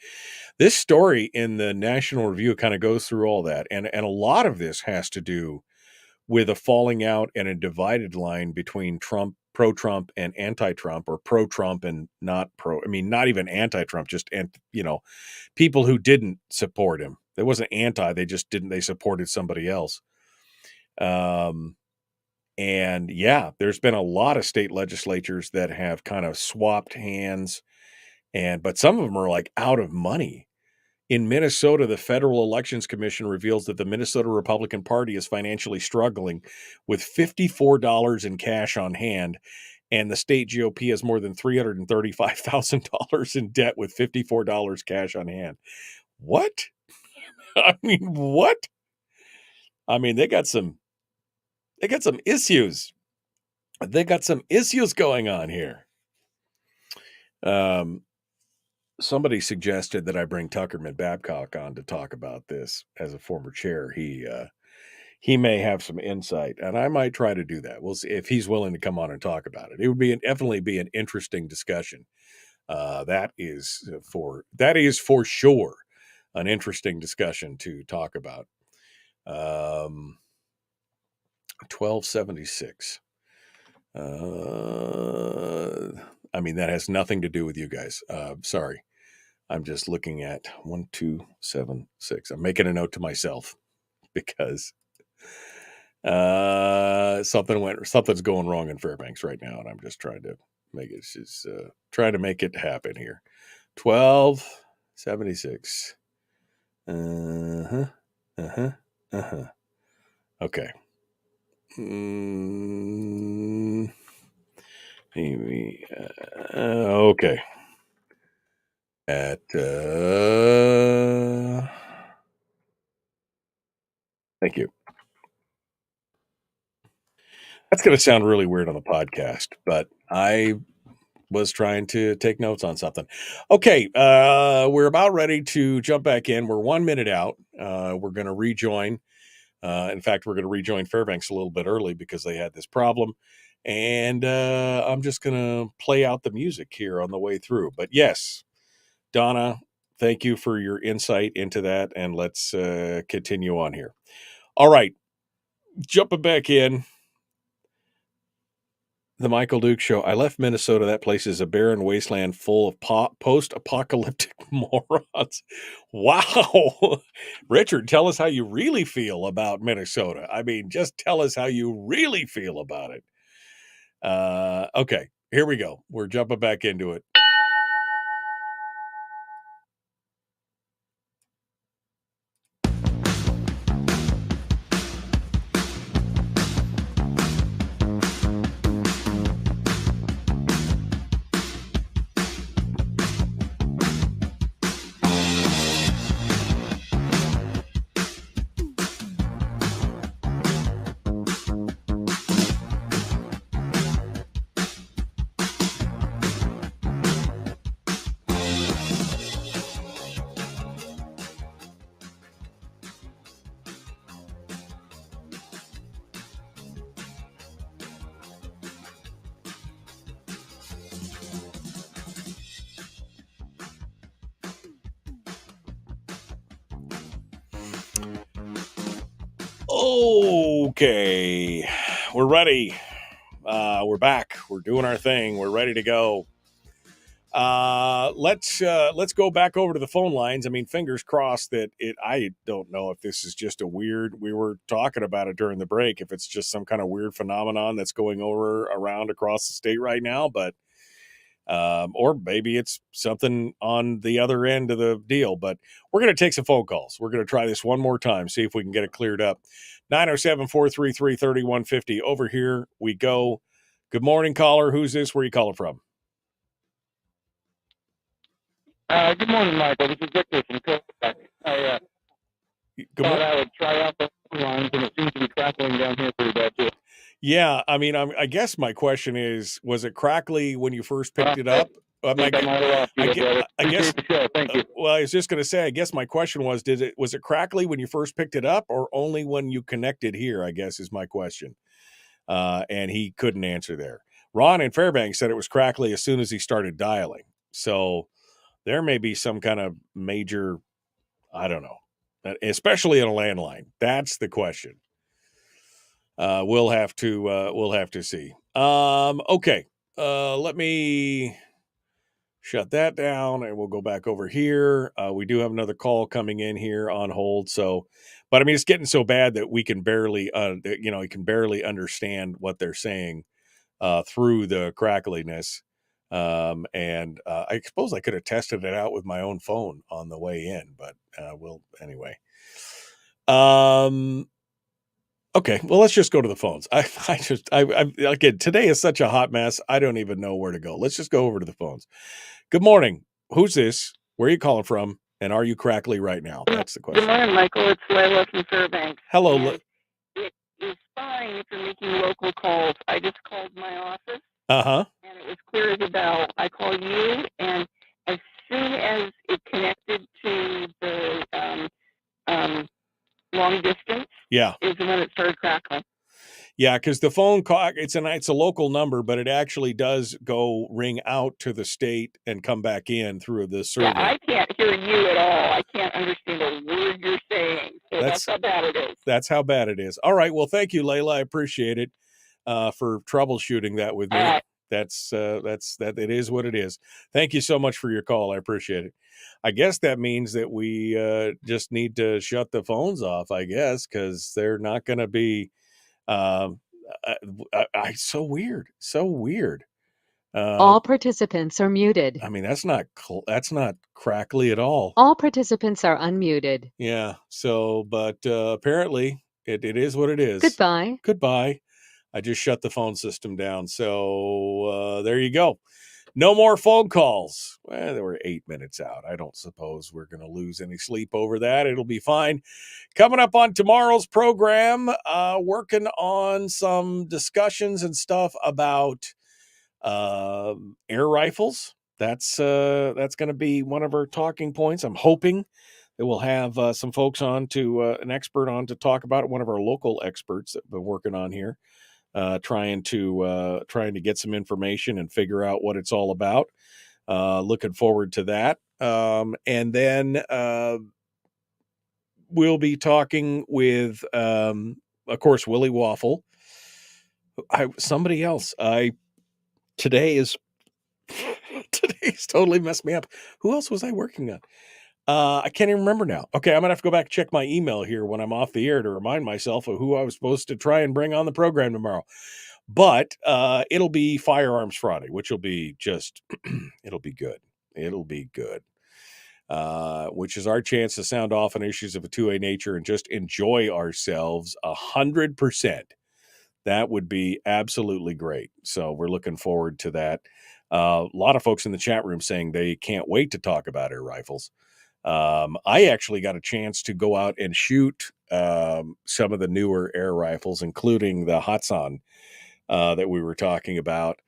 This story in the National Review kind of goes through all that. And a lot of this has to do with a falling out and a divided line between pro-Trump and anti-Trump, or pro-Trump and not not even anti-Trump, just, you know, people who didn't support him. It wasn't anti, they supported somebody else. And yeah, there's been a lot of state legislatures that have kind of swapped hands, but some of them are like out of money. In Minnesota, the Federal Elections Commission reveals that the Minnesota Republican Party is financially struggling with $54 in cash on hand, and the state GOP has more than $335,000 in debt with $54 cash on hand. What? I mean, what? I mean, they got some issues. They got some issues going on here. Somebody suggested that I bring Tuckerman Babcock on to talk about this as a former chair. He may have some insight, and I might try to do that. We'll see if he's willing to come on and talk about it. It would definitely be an interesting discussion. That is for sure an interesting discussion to talk about. 1276. I mean, that has nothing to do with you guys. Sorry. I'm just looking at 1, 2, 7, 6. I'm making a note to myself because something's going wrong in Fairbanks right now, and I'm just trying to make it happen here. 1276. Okay. Maybe. Okay. Thank you. That's going to sound really weird on the podcast, but I was trying to take notes on something. Okay, we're about ready to jump back in. We're 1 minute out. We're going to rejoin. In fact, we're going to rejoin Fairbanks a little bit early because they had this problem. And I'm just going to play out the music here on the way through. But yes, Donna, thank you for your insight into that. And let's continue on here. All right, jumping back in. The Michael Duke Show. I left Minnesota. That place is a barren wasteland full of post-apocalyptic morons. Wow. Richard, tell us how you really feel about Minnesota. I mean, just tell us how you really feel about it. Okay, here we go. We're jumping back into it. Okay, we're ready. We're back. We're doing our thing. We're ready to go. Let's go back over to the phone lines. I mean, fingers crossed that I don't know if this is just we were talking about it during the break, if it's just some kind of weird phenomenon that's going around across the state right now, but or maybe it's something on the other end of the deal. But we're going to take some phone calls. We're going to try this one more time, see if we can get it cleared up. 907-433-3150. Over here we go. Good morning, caller. Who's this? Where are you calling from? Good morning, Michael. This is Victor from Quebec. I thought I would try out the phone lines, and it seems to be crackling down here pretty bad, too. Yeah, I mean, I guess my question is, was it crackly when you first picked it up? I might have lost you, brother. Appreciate the show. Thank you. Well, I was just going to say, I guess my question was it crackly when you first picked it up, or only when you connected here, I guess is my question. And he couldn't answer there. Ron in Fairbanks said it was crackly as soon as he started dialing. So there may be some kind of major, I don't know, especially in a landline. That's the question. We'll have to see. Okay. Let me shut that down and we'll go back over here. We do have another call coming in here on hold. So, but I mean, it's getting so bad that we can barely, you can barely understand what they're saying through the crackliness. And I suppose I could have tested it out with my own phone on the way in, but anyway. Okay, well, let's just go to the phones. Again, today is such a hot mess. I don't even know where to go. Let's just go over to the phones. Good morning. Who's this? Where are you calling from? And are you crackly right now? That's the question. Good morning, Michael. It's Layla from Fairbanks. Hello. It is fine if you're making local calls. I just called my office. Uh-huh. And it was clear as a bell. I called you, and as soon as it connected to the long distance, is when it started crackling. Yeah, because the phone call, it's a local number, but it actually does go ring out to the state and come back in through the server. Yeah, I can't hear you at all. I can't understand a word you're saying. So that's how bad it is. That's how bad it is. All right. Well, thank you, Layla. I appreciate it for troubleshooting that with me. that it is what it is. Thank you so much for your call. I appreciate it. I guess that means that we just need to shut the phones off, I guess, because they're not going to be um, so weird. So weird. All participants are muted. I mean, that's not crackly at all. All participants are unmuted. Yeah. So, but apparently it is what it is. Goodbye. Goodbye. I just shut the phone system down. So there you go. No more phone calls. Well, they were 8 minutes out. I don't suppose we're going to lose any sleep over that. It'll be fine. Coming up on tomorrow's program, working on some discussions and stuff about air rifles. That's going to be one of our talking points. I'm hoping that we'll have some folks on an expert on to talk about it. One of our local experts that we've been working on here. Trying to get some information and figure out what it's all about. Looking forward to that. And then we'll be talking with, of course, Willie Waffle. Somebody else. Today's totally messed me up. Who else was I working on? I can't even remember now. Okay, I'm gonna have to go back and check my email here when I'm off the air to remind myself of who I was supposed to try and bring on the program tomorrow. But it'll be Firearms Friday, which will be just it'll be good. It'll be good. Which is our chance to sound off on issues of a 2A nature and just enjoy ourselves 100%. That would be absolutely great. So we're looking forward to that. A lot of folks in the chat room saying they can't wait to talk about air rifles. I actually got a chance to go out and shoot some of the newer air rifles, including the Hatsan that we were talking about.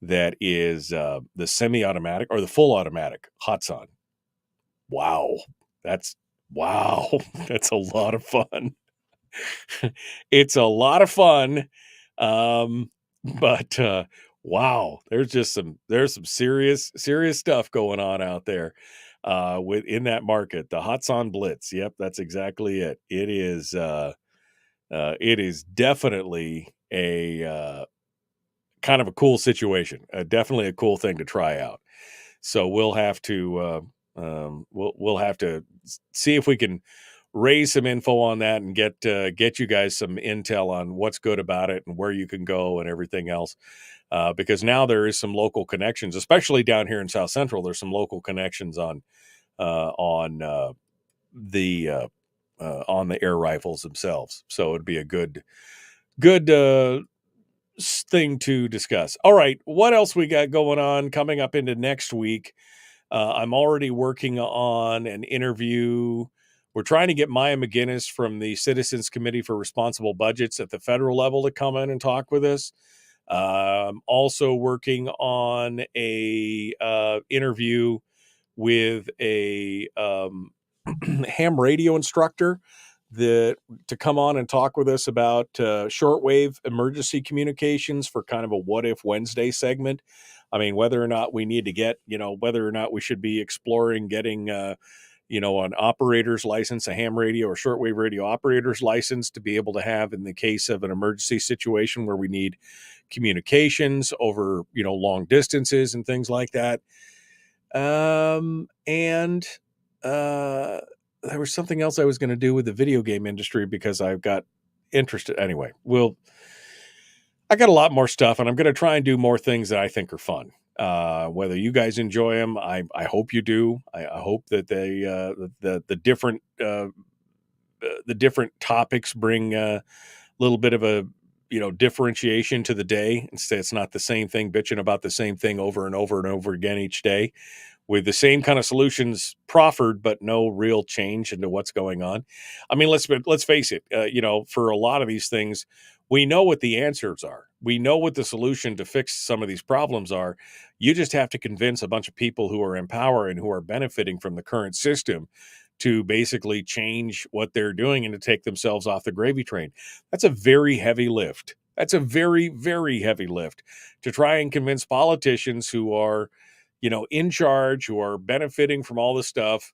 That is the semi-automatic or the full automatic Hatsan. Wow, that's that's a lot of fun. It's a lot of fun, but wow, there's some serious stuff going on out there within that market. The Hatsan Blitz, yep, that's exactly it. It is definitely a kind of a cool situation. Definitely a cool thing to try out. So we'll have to we'll have to see if we can raise some info on that and get you guys some intel on what's good about it and where you can go and everything else. Because now there is some local connections, especially down here in South Central. There's some local connections on the air rifles themselves. So it'd be a good thing to discuss. All right, what else we got going on coming up into next week? I'm already working on an interview. We're trying to get Maya McGinnis from the Citizens Committee for Responsible Budgets at the federal level to come in and talk with us. Also working on a interview with a ham radio instructor to come on and talk with us about shortwave emergency communications for kind of a What If Wednesday segment. I mean, whether or not we need to get, whether or not we should be exploring getting, an operator's license, a ham radio or shortwave radio operator's license to be able to have in the case of an emergency situation where we need communications over, long distances and things like that. And there was something else I was going to do with the video game industry because I've got interested. Anyway, I got a lot more stuff, and I'm going to try and do more things that I think are fun. Whether you guys enjoy them, I hope you do. I hope that they the different topics bring a little bit of a differentiation to the day. Instead, it's not the same thing bitching about the same thing over and over and over again each day, with the same kind of solutions proffered, but no real change into what's going on. I mean, let's face it. For a lot of these things, we know what the answers are. We know what the solution to fix some of these problems are. You just have to convince a bunch of people who are in power and who are benefiting from the current system to basically change what they're doing and to take themselves off the gravy train. That's a very heavy lift. That's a very, very heavy lift to try and convince politicians who are, in charge, who are benefiting from all this stuff,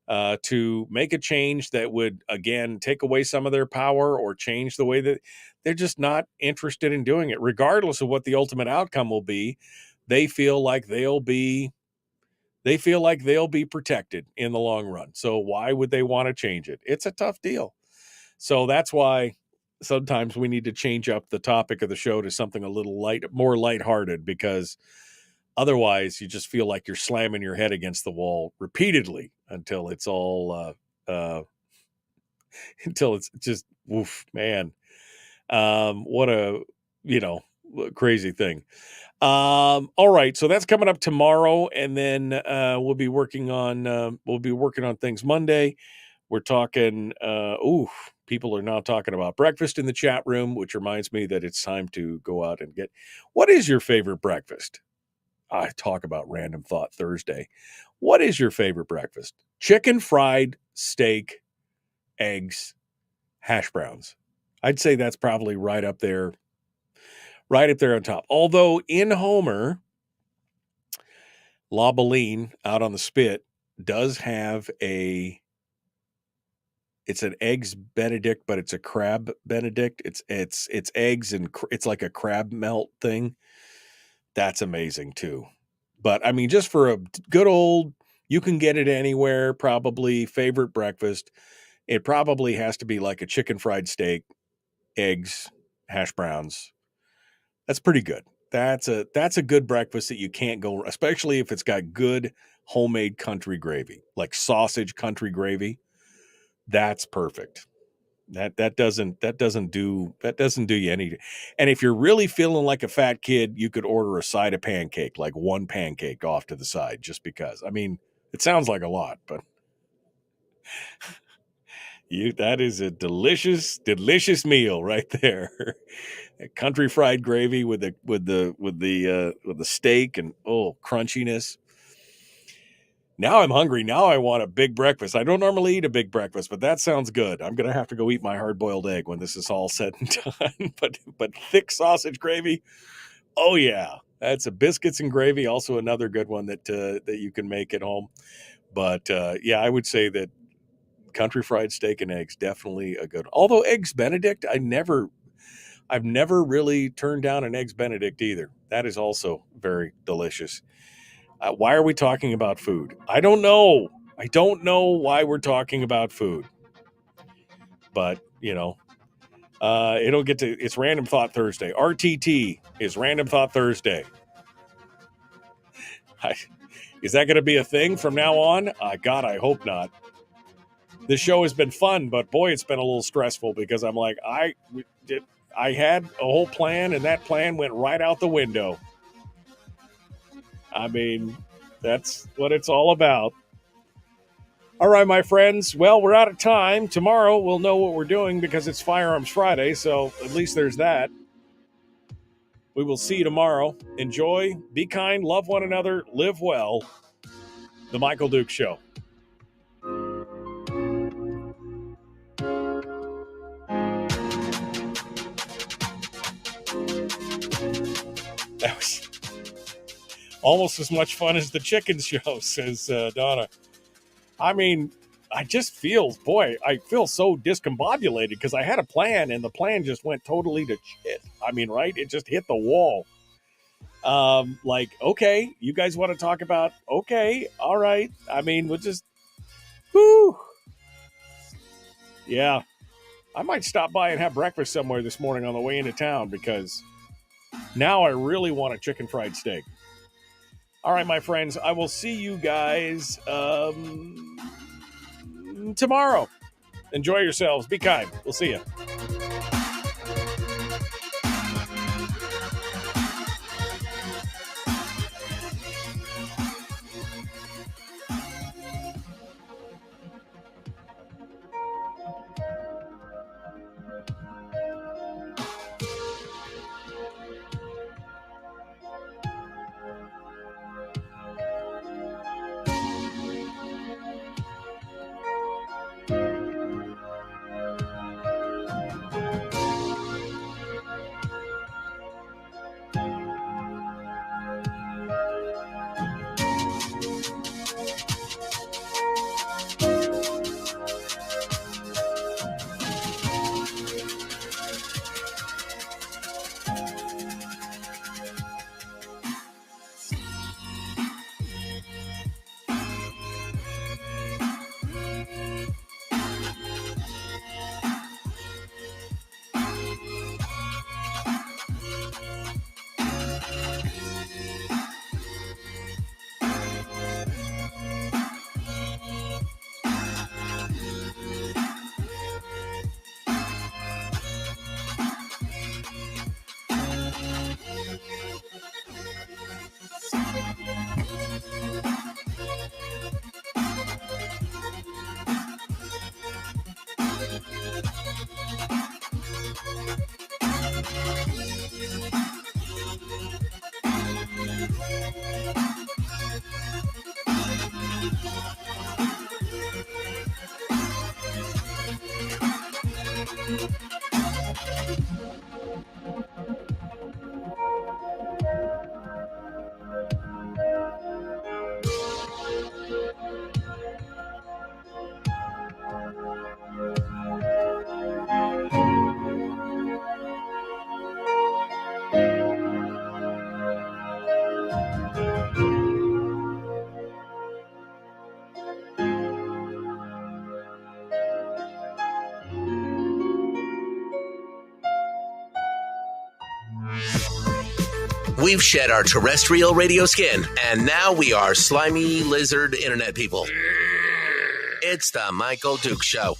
to make a change that would, again, take away some of their power or change the way that they're just not interested in doing it. Regardless of what the ultimate outcome will be, they feel like they'll be protected in the long run. So why would they want to change it? It's a tough deal. So that's why sometimes we need to change up the topic of the show to something a little more lighthearted, because otherwise you just feel like you're slamming your head against the wall repeatedly until it's all until it's just woof, man. What a crazy thing. All right, so that's coming up tomorrow, and then we'll be working on things Monday. We're talking people are now talking about breakfast in the chat room, which reminds me that it's time to go out and get. What is your favorite breakfast? I talk about Random Thought Thursday. What is your favorite breakfast? Chicken fried steak, eggs, hash browns. I'd say that's probably right up there on top. Although in Homer, La Baleine out on the spit does have it's an eggs Benedict, but it's a crab Benedict. It's eggs and it's like a crab melt thing. That's amazing too. But I mean, just for a good old, you can get it anywhere, probably favorite breakfast. It probably has to be like a chicken fried steak, eggs, hash browns. That's pretty good. That's a good breakfast that you can't go, especially if it's got good homemade country gravy, like sausage country gravy. That's perfect. That doesn't do you any. And if you're really feeling like a fat kid, you could order a side of pancake, like one pancake off to the side, just because. I mean, it sounds like a lot, but that is a delicious meal right there. Country fried gravy with the steak and crunchiness. Now I'm hungry. Now I want a big breakfast. I don't normally eat a big breakfast, but that sounds good. I'm gonna have to go eat my hard-boiled egg when this is all said and done. But thick sausage gravy, oh yeah, that's a biscuits and gravy. Also another good one that you can make at home. But yeah, I would say that country fried steak and eggs definitely a good. Although eggs Benedict, I've never really turned down an eggs Benedict either. That is also very delicious. Why are we talking about food? I don't know. I don't know why we're talking about food. But, it'll get to, it's Random Thought Thursday. RTT is Random Thought Thursday. Is that going to be a thing from now on? God, I hope not. This show has been fun, but boy, it's been a little stressful because I'm like, I had a whole plan and that plan went right out the window. I mean, that's what it's all about. All right, my friends. Well, we're out of time. Tomorrow we'll know what we're doing because it's Firearms Friday, so at least there's that. We will see you tomorrow. Enjoy, be kind, love one another, live well. The Michael Duke Show. That was almost as much fun as the chicken show, says Donna. I mean, I feel so discombobulated because I had a plan and the plan just went totally to shit. I mean, right? It just hit the wall. Okay, you guys want to talk about, okay, all right. I mean, we'll just, whoo. Yeah. I might stop by and have breakfast somewhere this morning on the way into town because now I really want a chicken fried steak. All right, my friends, I will see you guys tomorrow. Enjoy yourselves. Be kind. We'll see you. We've shed our terrestrial radio skin, and now we are slimy lizard internet people. It's the Michael Duke Show.